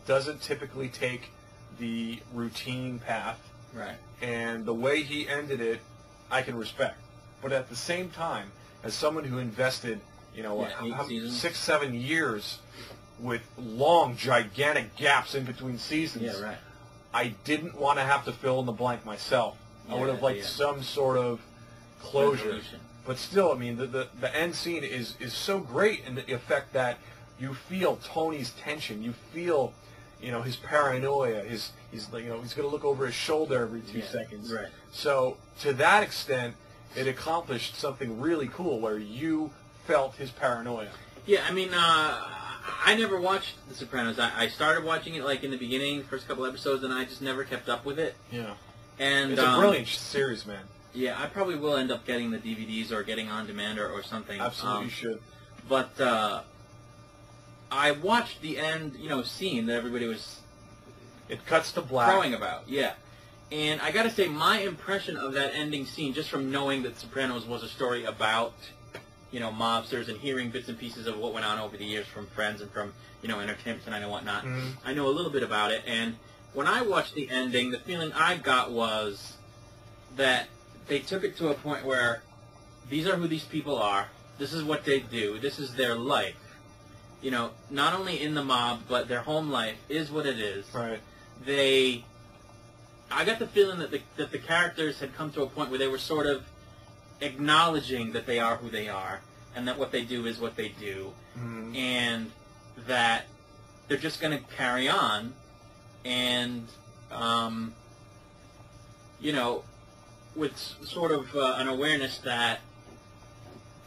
doesn't typically take the routine path. Right. And the way he ended it, I can respect. But at the same time, as someone who invested, you know, 6, 7 years with long, gigantic gaps in between seasons, Yeah, right. I didn't want to have to fill in the blank myself. I would have liked some sort of, closure. resolution. But still, I mean, the end scene is so great in the effect that you feel Tony's tension. You feel, his paranoia. He's going to look over his shoulder every 2 seconds. Right. So to that extent, it accomplished something really cool where you felt his paranoia. Yeah, I mean, I never watched The Sopranos. I started watching it like in the beginning, first couple episodes, and I just never kept up with it. Yeah. And it's a brilliant series, man. Yeah, I probably will end up getting the DVDs or getting on demand or something. Absolutely, you should. But I watched the end, scene that everybody was It cuts to black. crowing about. Yeah. And I got to say, my impression of that ending scene, just from knowing that Sopranos was a story about, mobsters and hearing bits and pieces of what went on over the years from friends and from, Entertainment Tonight and whatnot, I know a little bit about it. And when I watched the ending, the feeling I got was that they took it to a point where these are who these people are, this is what they do, this is their life. Not only in the mob, but their home life is what it is. Right. I got the feeling that the characters had come to a point where they were sort of acknowledging that they are who they are, and that what they do is what they do, and that they're just going to carry on, and, with sort of an awareness that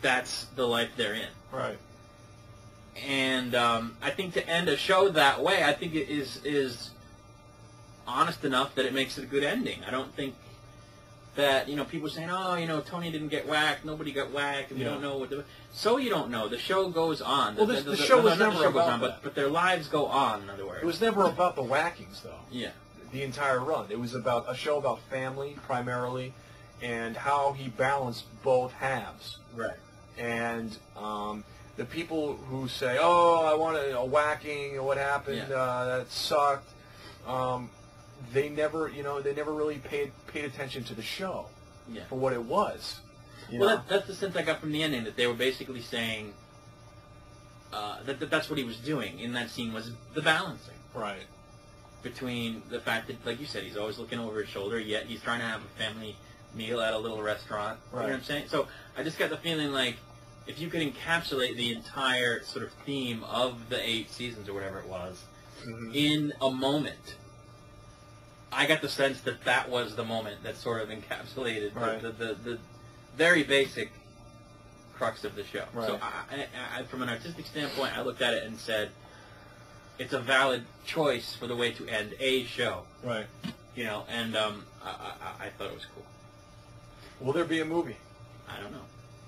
that's the life they're in. Right. And I think to end a show that way, I think it is honest enough that it makes it a good ending. I don't think that, people saying, oh, Tony didn't get whacked, nobody got whacked, and we don't know what so you don't know. The show goes on. Well, the show was never about that. But their lives go on, in other words. It was never about the whackings, though. Yeah. The entire run. It was about a show about family, primarily, and how he balanced both halves. Right. And the people who say, oh, I want a whacking, or what happened, that sucked, they never really paid attention to the show for what it was. That's the sense I got from the ending, that they were basically saying that's what he was doing in that scene, was the balancing. Right. Between the fact that, like you said, he's always looking over his shoulder, yet he's trying to have a family meal at a little restaurant. Right. You know what I'm saying? So I just got the feeling like if you could encapsulate the entire sort of theme of the 8 seasons or whatever it was in a moment, I got the sense that that was the moment that sort of encapsulated the very basic crux of the show. Right. So I, from an artistic standpoint, I looked at it and said, it's a valid choice for the way to end a show. Right. And I thought it was cool. Will there be a movie? I don't know.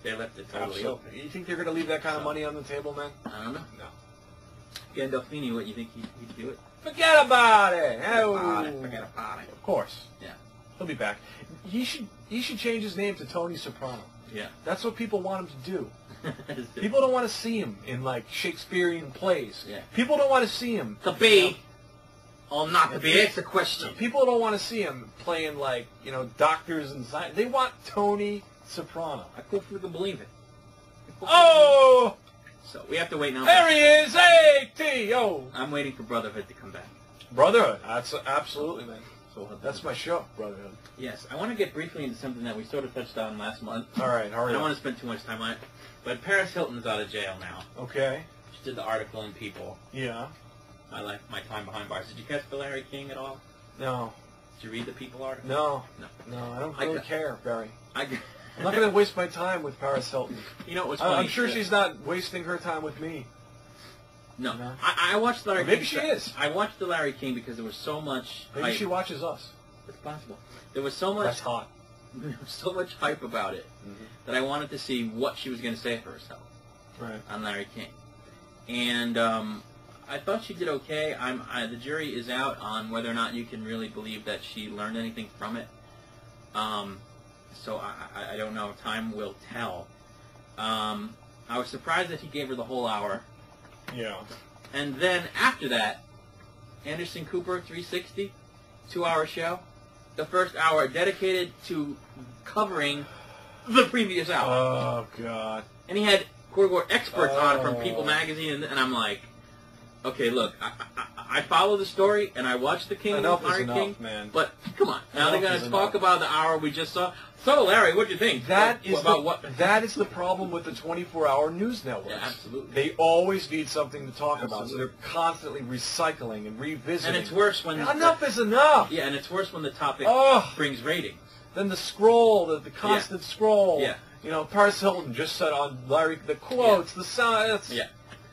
They left it totally open. You think they're going to leave that kind of money on the table, man? I don't know. No. Gandolfini, what, you think he'd do it? Forget about it. Forget about it. Of course. Yeah. He'll be back. He should change his name to Tony Soprano. Yeah. That's what people want him to do. People don't want to see him in, like, Shakespearean plays. Yeah. People don't want to see him. To be or not to be, it's a question. People don't want to see him playing, like, doctors and science. They want Tony Soprano. I couldn't freaking believe it. Oh! So we have to wait now. There he is! Hey, T.O. I'm waiting for Brotherhood to come back. Brotherhood. That's absolutely, man. So That's my show, Brotherhood. Yes. I want to get briefly into something that we sort of touched on last month. All right, hurry I don't up. want to spend too much time on it. But Paris Hilton's out of jail now. Okay. She did the article in People. Yeah. I like my time behind bars. Did you catch the Larry King at all? No. Did you read the People article? No. No. No, I don't really care, Barry. I'm I'm not going to waste my time with Paris Hilton. You know what's funny? I'm sure she's not wasting her time with me. No. No. I watched Larry King. Maybe she is. I watched the Larry King because there was so much Maybe hype. she watches us. It's possible. There was so much. That's hot. There was so much hype about it that I wanted to see what she was going to say for herself on Larry King. And I thought she did okay. The jury is out on whether or not you can really believe that she learned anything from it. So I don't know. Time will tell. I was surprised that he gave her the whole hour. Yeah. And then after that, Anderson Cooper, 360, 2-hour show. The first hour dedicated to covering the previous hour. Oh, God. And he had quote-unquote experts on from People magazine, and I'm like, okay, look, I follow the story and I watch the King Enough of is Fire enough, King. man. But come on, now they're Enough going is to talk enough. about the hour we just saw. So, Larry, what do you think? That is what? that is the problem with the 24-hour news networks. Yeah, absolutely. They always need something to talk about, so Absolutely. they're constantly recycling and revisiting. And it's worse when Enough is enough. Yeah, and it's worse when the topic Ugh. brings ratings. Then the scroll, the constant scroll. Yeah. You know, Paris Hilton just said on Larry the quotes, the signs. Yeah.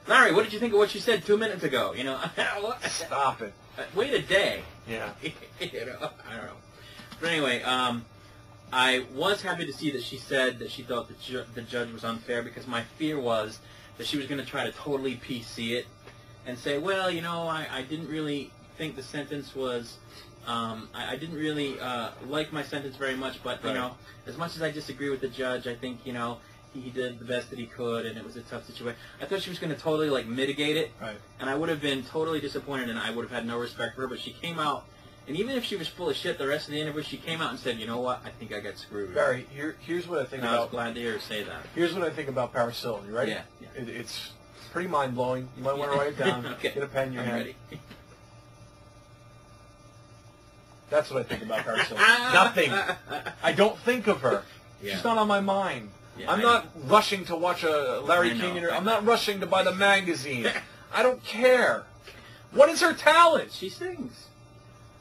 Larry, what did you think of what she said 2 minutes ago? You know, what? Stop it. Wait a day. Yeah. You know, I don't know. But anyway, I was happy to see that she said that she thought the judge was unfair, because my fear was that she was going to try to totally PC it and say, well, you know, I didn't really think the sentence was, I didn't really like my sentence very much, but, you know, as much as I disagree with the judge, I think, you know, he did the best that he could, and it was a tough situation. I thought she was going to totally, like, mitigate it, and I would have been totally disappointed, and I would have had no respect for her, but she came out, and even if she was full of shit the rest of the interview, she came out and said, you know what, I think I got screwed. Barry, here's what I think And I about... was glad to hear her say that. Here's what I think about Paris Hilton. You ready? Yeah. It's pretty mind-blowing. You might want to write it down. Okay. Get a pen in your I'm hand. ready. That's what I think about Paris Hilton. Nothing. I don't think of her. Yeah. She's not on my mind. Yeah, I'm I not rushing to watch a Larry I know. King interview. I'm not rushing to buy the magazine. I don't care. What is her talent? She sings.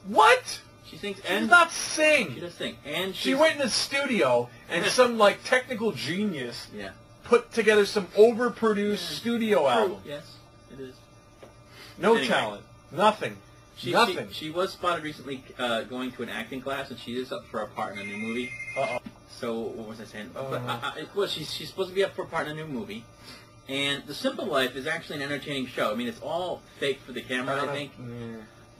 What? She sings, She and does not sing. she does sing, and She went in the studio and some like technical genius Yeah. put together some overproduced studio album. Yes, it is. No Anyway. talent. Nothing. Nothing. She was spotted recently going to an acting class, and she is up for a part in a new movie. Uh-oh. So what was I saying? Well, she's supposed to be up for a part in a new movie, and The Simple Life is actually an entertaining show. I mean, it's all fake for the camera, I think,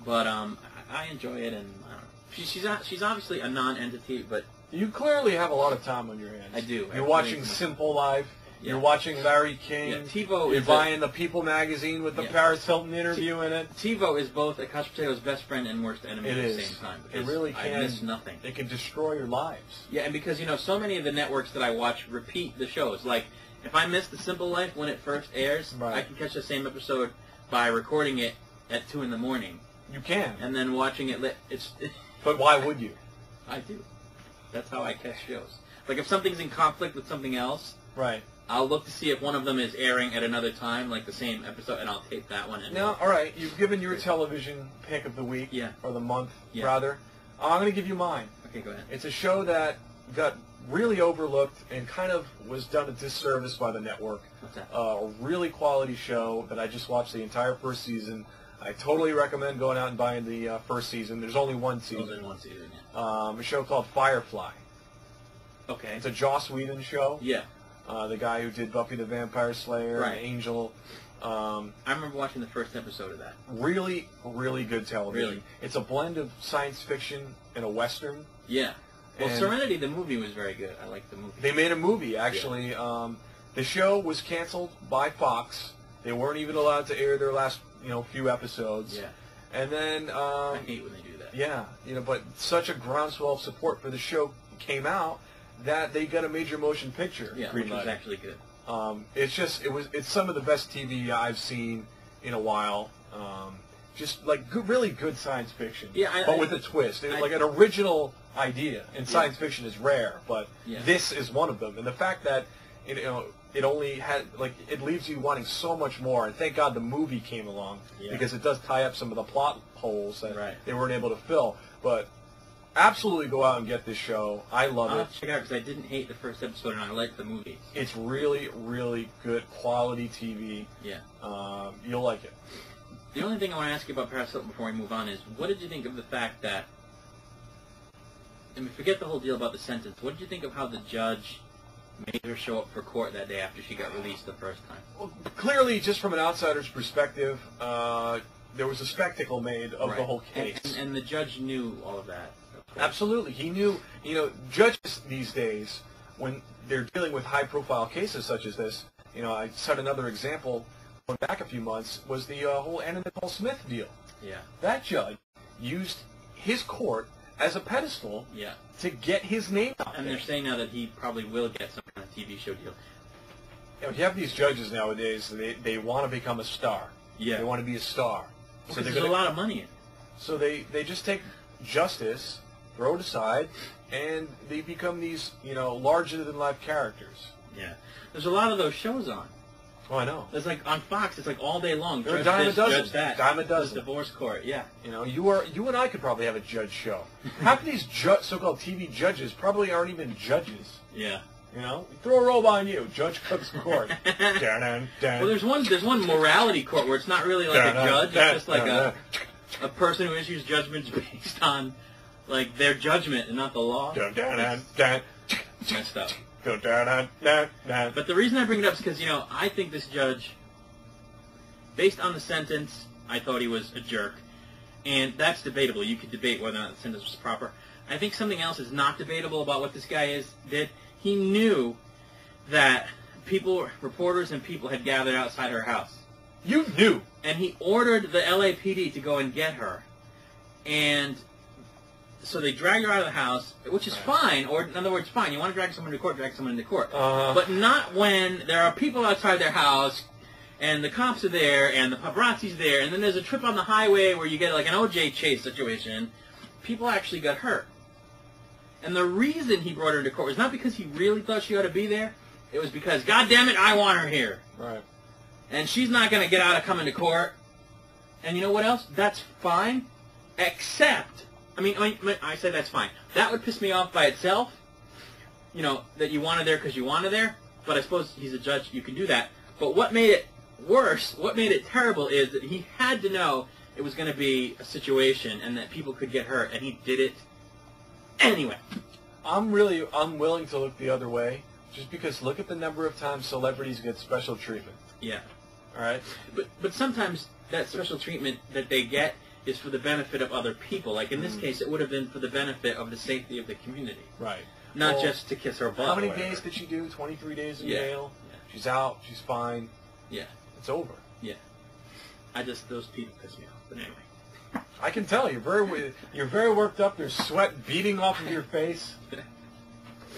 but I enjoy it, and I don't know. She's obviously a non-entity, but You clearly have a lot of time on your hands. I do. You're watching Simple Life. Yeah. You're watching Larry King. Yeah, TiVo You're is buying the People magazine with the Paris Hilton interview in it. TiVo is both a couch potato's best friend and worst enemy It at is. the same time. It because really I can. miss nothing. It can destroy your lives. Yeah, and because, you know, so many of the networks that I watch repeat the shows. Like, if I miss The Simple Life when it first airs, Right. I can catch the same episode by recording it at 2 in the morning You can. and then watching it. But why would you? I do. That's how I catch shows. Like, if something's in conflict with something else, Right. I'll look to see if one of them is airing at another time, like the same episode, and I'll tape that one. And Now, all right, you've given your television pick of the week, Yeah. or the month, Yeah. rather. I'm going to give you mine. Okay, go ahead. It's a show that got really overlooked and kind of was done a disservice by the network. What's that? A really quality show that I just watched the entire first season. I totally recommend going out and buying the first season. There's only one Other than season. one season, yeah. A show called Firefly. Okay. It's a Joss Whedon show. Yeah. The guy who did Buffy the Vampire Slayer, Right. and Angel. I remember watching the first episode of that. Really, really good television. Really? It's a blend of science fiction and a Western. Yeah. Well, And- Serenity, the movie, was very good. I liked the movie. They made a movie, actually. The show was canceled by Fox. They weren't even allowed to air their last, few episodes. Yeah. And then, I hate when they do that. yeah, but such a groundswell of support for the show came out that they got a major motion picture. Yeah, which was greenlighted. actually good. It's some of the best TV I've seen in a while. Just like really good science fiction. Yeah, but with a twist. Like an original idea in science fiction is rare, but Yeah. this is one of them. And the fact that it only had it leaves you wanting so much more. And thank God the movie came along because it does tie up some of the plot holes that they weren't able to fill. But absolutely go out and get this show. I love I'll it. check it out because I didn't hate the first episode and I liked the movie. It's really, really good quality TV. Yeah. You'll like it. The only thing I want to ask you about Paris Hilton before we move on is, what did you think of the fact that, I mean, forget the whole deal about the sentence, what did you think of how the judge made her show up for court that day after she got released the first time? Well, clearly, just from an outsider's perspective, there was a spectacle made of the whole case. And the judge knew all of that. Absolutely. He knew, judges these days, when they're dealing with high-profile cases such as this, I cite another example, going back a few months, was the whole Anna Nicole Smith deal. Yeah. That judge used his court as a pedestal to get his name out And there. they're saying now that he probably will get some kind of TV show deal. You have these judges nowadays, they want to become a star. Yeah. They want to be a star. Because there's a lot of money in it. So they just take justice, throw it aside, and they become these, larger-than-life characters. Yeah. There's a lot of those shows on. Oh, I know. It's like on Fox. It's like all day long. They're a Judge dime a this, dozen. judge that. Dime a dozen. This divorce court. Yeah. You and I could probably have a judge show. Half of these so-called TV judges probably aren't even judges. Yeah. Throw a robe on you, Judge Cook's Court. Well, there's one morality court where it's not really like a judge. It's just like a person who issues judgments based on like their judgment and not the law. Messed up. But the reason I bring it up is because, I think this judge, based on the sentence, I thought he was a jerk. And that's debatable. You could debate whether or not the sentence was proper. I think something else is not debatable about what this guy did. He knew that reporters and people had gathered outside her house. You knew. And he ordered the LAPD to go and get her. And so they dragged her out of the house, which is fine. Or, in other words, fine. You want to drag someone into court, drag someone into court. But not when there are people outside their house, and the cops are there, and the paparazzi's there, and then there's a trip on the highway where you get like an OJ chase situation. People actually got hurt. And the reason he brought her into court was not because he really thought she ought to be there. It was because, God damn it, I want her here. Right. And she's not going to get out of coming to court. And you know what else? That's fine. Except, I say that's fine. That would piss me off by itself. That you want her there because you want her there. But I suppose he's a judge. You can do that. But what made it worse, what made it terrible is that he had to know it was going to be a situation and that people could get hurt. And he did it anyway. I'm willing to look the other way, just because look at the number of times celebrities get special treatment. Yeah. All right? But sometimes that special treatment that they get is for the benefit of other people. Like in this case, it would have been for the benefit of the safety of the community. Right. Not just to kiss her butt. How many days did she do? 23 days in jail? Yeah. She's out. She's fine. Yeah. It's over. Yeah. Those people piss me off. But anyway. I can tell you're very worked up. There's sweat beating off of your face.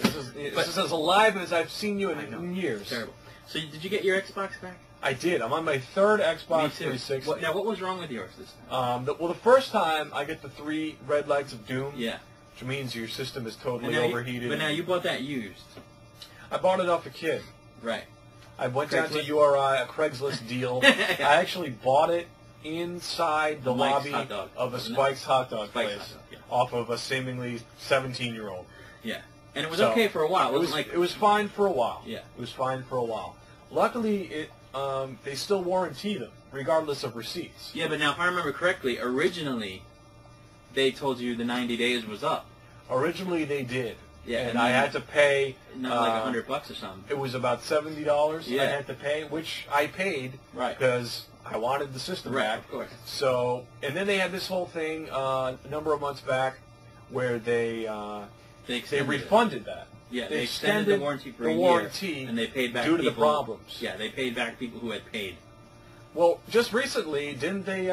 This is as alive as I've seen you in years. Terrible. So did you get your Xbox back? I did. I'm on my third Xbox 360. Now, what was wrong with yours this time? The first time I get the 3 red lights of doom. Yeah. Which means your system is totally overheated. But now you bought that used. I bought it off a kid. Right. I went down to URI, a Craigslist deal. I actually bought it inside the lobby of a Spike's hot dog place off of a seemingly 17-year-old. Yeah. And it was okay for a while. It was fine for a while. Yeah. It was fine for a while. Luckily, they still warranty them, regardless of receipts. Yeah, but now if I remember correctly, originally they told you the 90 days was up. Originally they did. Yeah, and I had to pay... like $100 or something. It was about $70 I had to pay, which I paid because I wanted the system back. Of course. So, and then they had this whole thing a number of months back where they refunded that. Yeah, they extended the warranty for a year, and they paid back due to the problems. Yeah, they paid back people who had paid. Well, just recently, didn't they?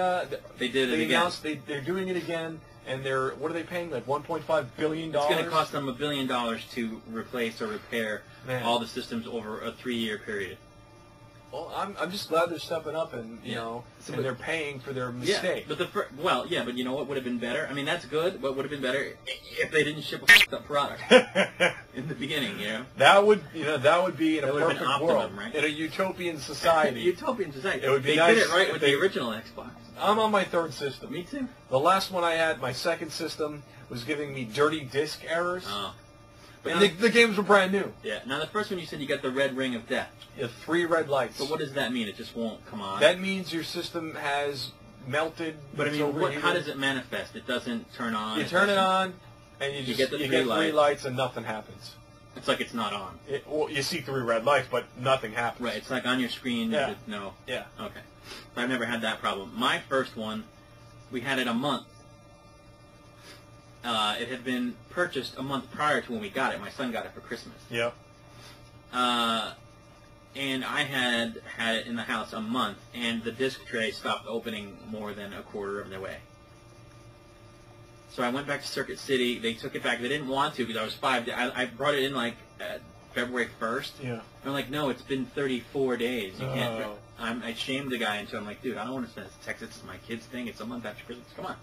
They did it they again. Announced they're doing it again, and what are they paying? Like $1.5 billion. It's going to cost them $1 billion to replace or repair all the systems over a 3-year period. Well, I'm just glad they're stepping up and and they're paying for their mistake. Yeah, but you know what would have been better? I mean, that's good. What would have been better if they didn't ship a f***ed up product in the beginning? That would be in a perfect world, right? In a utopian society. Utopian society. It would be they nice did it right with the original Xbox. I'm on my third system. Me too. The last one I had, my second system, was giving me dirty disk errors. Oh. But the games were brand new. Yeah. Now, the first one you said you got the red ring of death. Yeah, 3 red lights. So what does that mean? It just won't come on? That means your system has melted. But I mean, how does it manifest? It doesn't turn on? You turn it on, and you get 3 lights, and nothing happens. It's like it's not on. Well, you see 3 red lights, but nothing happens. Right. It's like on your screen. Yeah. No. Yeah. Okay. I've never had that problem. My first one, we had it a month. It had been purchased a month prior to when we got it. My son got it for Christmas. Yep. And I had it in the house a month, and the disc tray stopped opening more than a quarter of the way. So I went back to Circuit City. They took it back. They didn't want to because I was 5 days. I brought it in like February 1st. Yeah. I'm like, no, it's been 34 days. You can't. Oh. I shamed the guy into. I'm like, dude, I don't want to send this text. It's my kid's thing. It's a month after Christmas. Come on.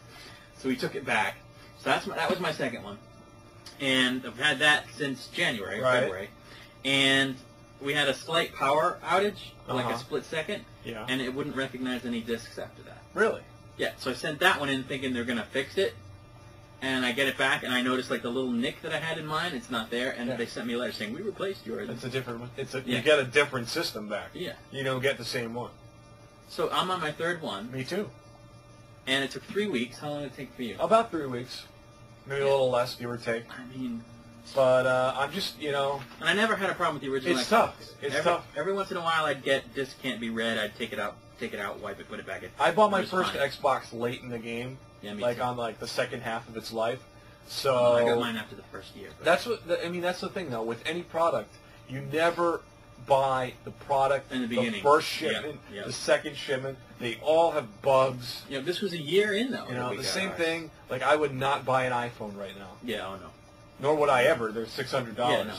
So he took it back. So that was my second one, and I've had that since January, Right. February, and we had a slight power outage, like a Uh-huh. split second, Yeah. and it wouldn't recognize any discs after that. Really? Yeah. So I sent that one in thinking they're gonna fix it. And I get it back, and I noticed like the little nick that I had in mine, it's not there, and Yeah. they sent me a letter saying we replaced yours. It's a different one. Yeah. You get a different system back. Yeah. You don't get the same one. So I'm on my third one, Me too. and it took 3 weeks. How long did it take for you? About 3 weeks. Maybe a little less, give or take. I mean, But I'm just, and I never had a problem with the original. It's Xbox. tough. It's tough. Every once in a while, I'd get disc can't be read. I'd take it out, wipe it, put it back in. I bought my It was first fine. Xbox late in the game, Yeah, me like too. on like the second half of its life. So I got mine after the first year. But that's that's the thing though. With any product, you never buy the product In the beginning. first Yeah, shipment, yeah. the second shipment. They all have bugs. this was a year in though. that we The got same ours. thing. Like I would not buy an iPhone right now. Yeah. Oh no. Nor would I ever. They're $600. Yeah. No.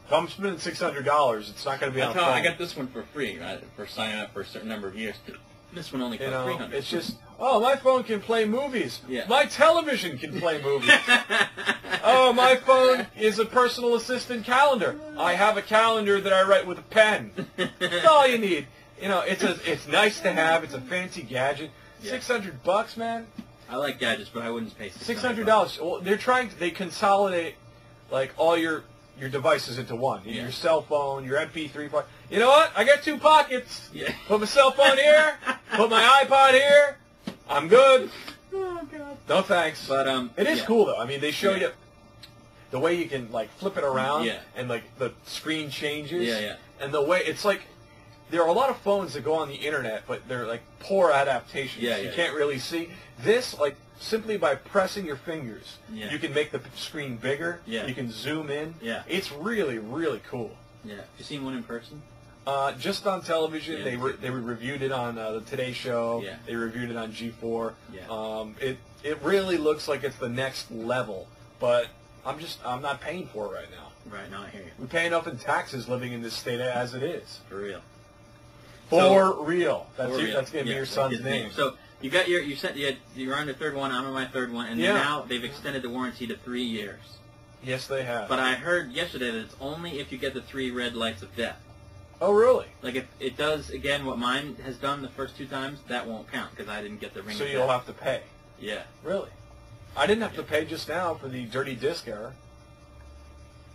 If I'm spending $600, it's not going to be on a That's how phone. I got this one for free, right? For signing up for a certain number of years. This one only cost $300. It's just, oh, my phone can play movies. Yeah. My television can play movies. Oh, my phone is a personal assistant calendar. I have a calendar that I write with a pen. That's all you need. It's nice to have. It's a fancy gadget. Yeah. $600, man. I like gadgets, but I wouldn't pay $600. Well, they consolidate like all your devices into one. Yeah. Your cell phone, your MP3 part. You know what? I got 2 pockets. Yeah. Put my cell phone here. Put my iPod here. I'm good. Oh god. No thanks. But It is yeah. cool though. I mean, they show Yeah. you the way you can like flip it around, Yeah. and like the screen changes. Yeah, yeah. And the way it's like there are a lot of phones that go on the internet, but they're like poor adaptations. Yeah, You yeah, can't really see this like simply by pressing your fingers. Yeah. You can make the screen bigger. Yeah. You can zoom in. Yeah. It's really really cool. Yeah. You seen one in person? Just on television, Yeah. they reviewed it on the Today Show. Yeah. They reviewed it on G4. Yeah. It really looks like it's the next level, but I'm not paying for it right now. Right. No, I hear you. We pay enough in taxes living in this state as it is. For real. For real. That's For real. That's gonna be Yeah, your that's son's his name. So you got you're on your third one. I'm on my third one, and Yeah. now they've extended the warranty to 3 years. Yes, they have. But I heard yesterday that it's only if you get the 3 red lights of death. Oh, really? Like if it does again what mine has done the first 2 times, that won't count because I didn't get the ring. So of you'll death. have to pay. Yeah. Really? I didn't have to pay just now for the dirty disc error.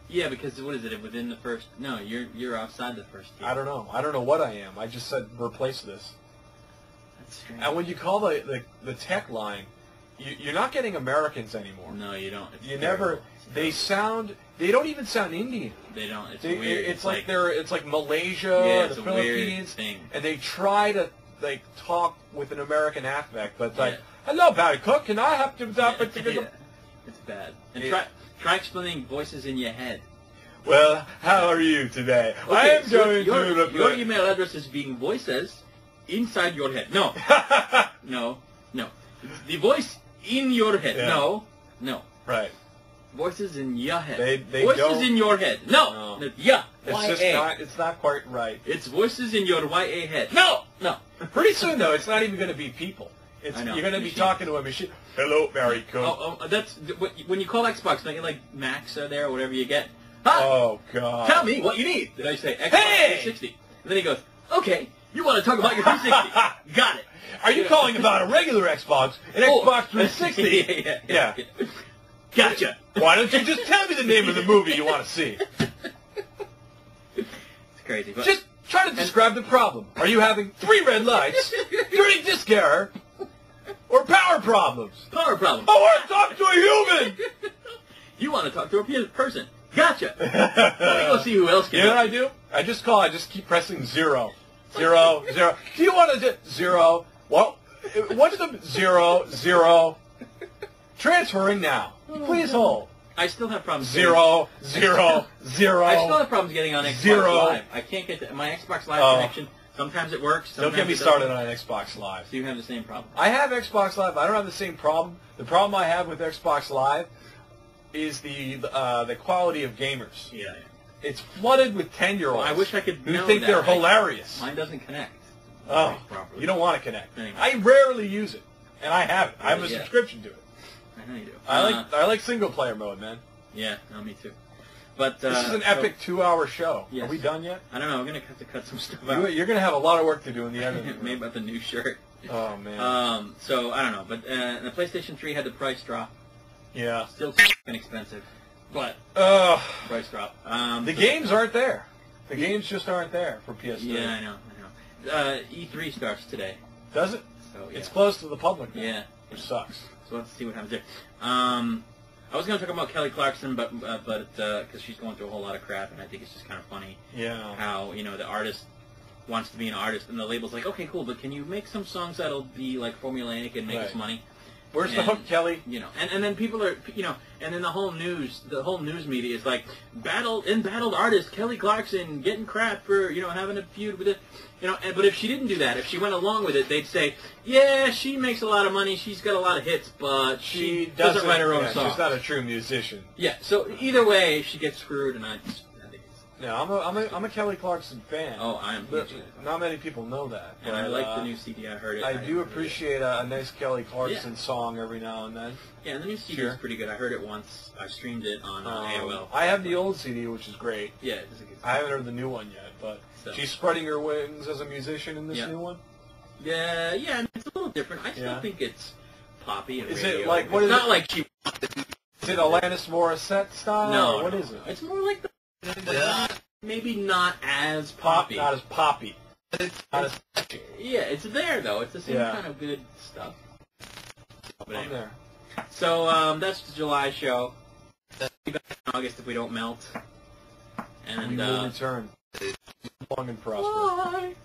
Yeah, because what is it? Within the first? No, you're outside the first tier. I don't know. I don't know what I am. I just said replace this. That's strange. And when you call the tech line, you're not getting Americans anymore. No, you don't. It's You terrible. never. They don't even sound Indian. They don't. It's They, weird. It's like it's like Malaysia, Yeah, the it's a weird Philippines, thing. and they try to like talk with an American aspect, but it's like, Yeah. hello, Barry Cook, can I have to? Yeah, it's bad. And Yeah. try explaining voices in your head. Well, how are you today? I am so going your, to your email address is being voices inside your head. No, no. The voice in your head. Yeah. No. Right. Voices in your head. They voices don't- in your head. No. No. Yeah. It's just YA. not. It's not quite right. It's voices in your YA head. No. Pretty soon, though, it's not even going to be people. I know. You're going to be Machines. talking to a machine. Hello, Barry Cook. Oh, that's when you call Xbox. Like Max are there or whatever you get. Hi. Oh, God. Tell me what you need. Did I say Xbox Hey! 360? And then he goes, okay, you want to talk about your 360. Got it. Are you calling about a regular Xbox, an Xbox 360? Yeah. Gotcha. Why don't you just tell me the name of the movie you want to see? It's crazy. But Just try to describe the problem. Are you having 3 red lights, dirty disc error, or power problems? power problem. I want to talk to a human! You want to talk to a person. Gotcha. Let me go see who else can You know what help. I do? I just keep pressing 0. 0, 0. Do you want to do 0? Well, what's the 0, 0? Transferring now. Please hold. I still have problems. 0, 0, 0. I still have problems getting on Xbox 0. Live. I can't get my Xbox Live Oh. connection. Sometimes it works. Don't Sometimes get me it started doesn't. on Xbox Live. So you have the same problem. I have Xbox Live. I don't have the same problem. The problem I have with Xbox Live is the quality of gamers. Yeah. It's flooded with 10-year-olds. Well, I wish I could who know think that. they're hilarious. Mine doesn't connect. Oh, properly. you don't want to connect. Anyway. I rarely use it, and I have it. I have a Yeah. subscription to it. I know you do. I like single player mode, man. Yeah, no, me too. But This is an epic 2-hour show. Yes. Are we done yet? I don't know. I'm gonna have to cut some stuff out. You're gonna have a lot of work to do in the editing. Maybe about the new shirt. Oh man. So I don't know, but the PlayStation 3 had the price drop. Yeah. Still fucking expensive, but price drop. The games aren't there. The games just aren't there for PS3. Yeah, I know. E3 starts today. Does it? So yeah. It's closed to the public now. Yeah. Which sucks. So let's see what happens there. I was going to talk about Kelly Clarkson, but because she's going through a whole lot of crap, and I think it's just kind of funny. Yeah. How the artist wants to be an artist, and the label's like, okay, cool, but can you make some songs that'll be like formulaic and make us money? Where's the hook, Kelly? And then people are, and then the whole news media is like, embattled artist Kelly Clarkson getting crap for, having a feud with it, but if she didn't do that, if she went along with it, they'd say, yeah, she makes a lot of money, she's got a lot of hits, but she doesn't write her own songs. She's not a true musician. Yeah, so either way, she gets screwed, and I think it's... No, I'm a Kelly Clarkson fan. Oh, I am. Not many people know that. And I like the new CD. I heard it. I do appreciate a nice Kelly Clarkson song every now and then. Yeah, and the new CD is pretty good. I heard it once. I streamed it on AOL. I have the old CD, which is great. Yeah, it's a good CD. I haven't heard the new one yet, but she's spreading her wings as a musician in this new one. Yeah, I mean, it's a little different. I still think it's poppy and is radio. It like what it's is not it? like she. Is it Alanis Morissette style? No, what is it? It's more like maybe not as poppy. Not as poppy. Not as yeah, it's there though. It's the same kind of good stuff. But anyway. there. So that's the July show. We'll be back in August if we don't melt. And we will return. Long and prosperous. Bye.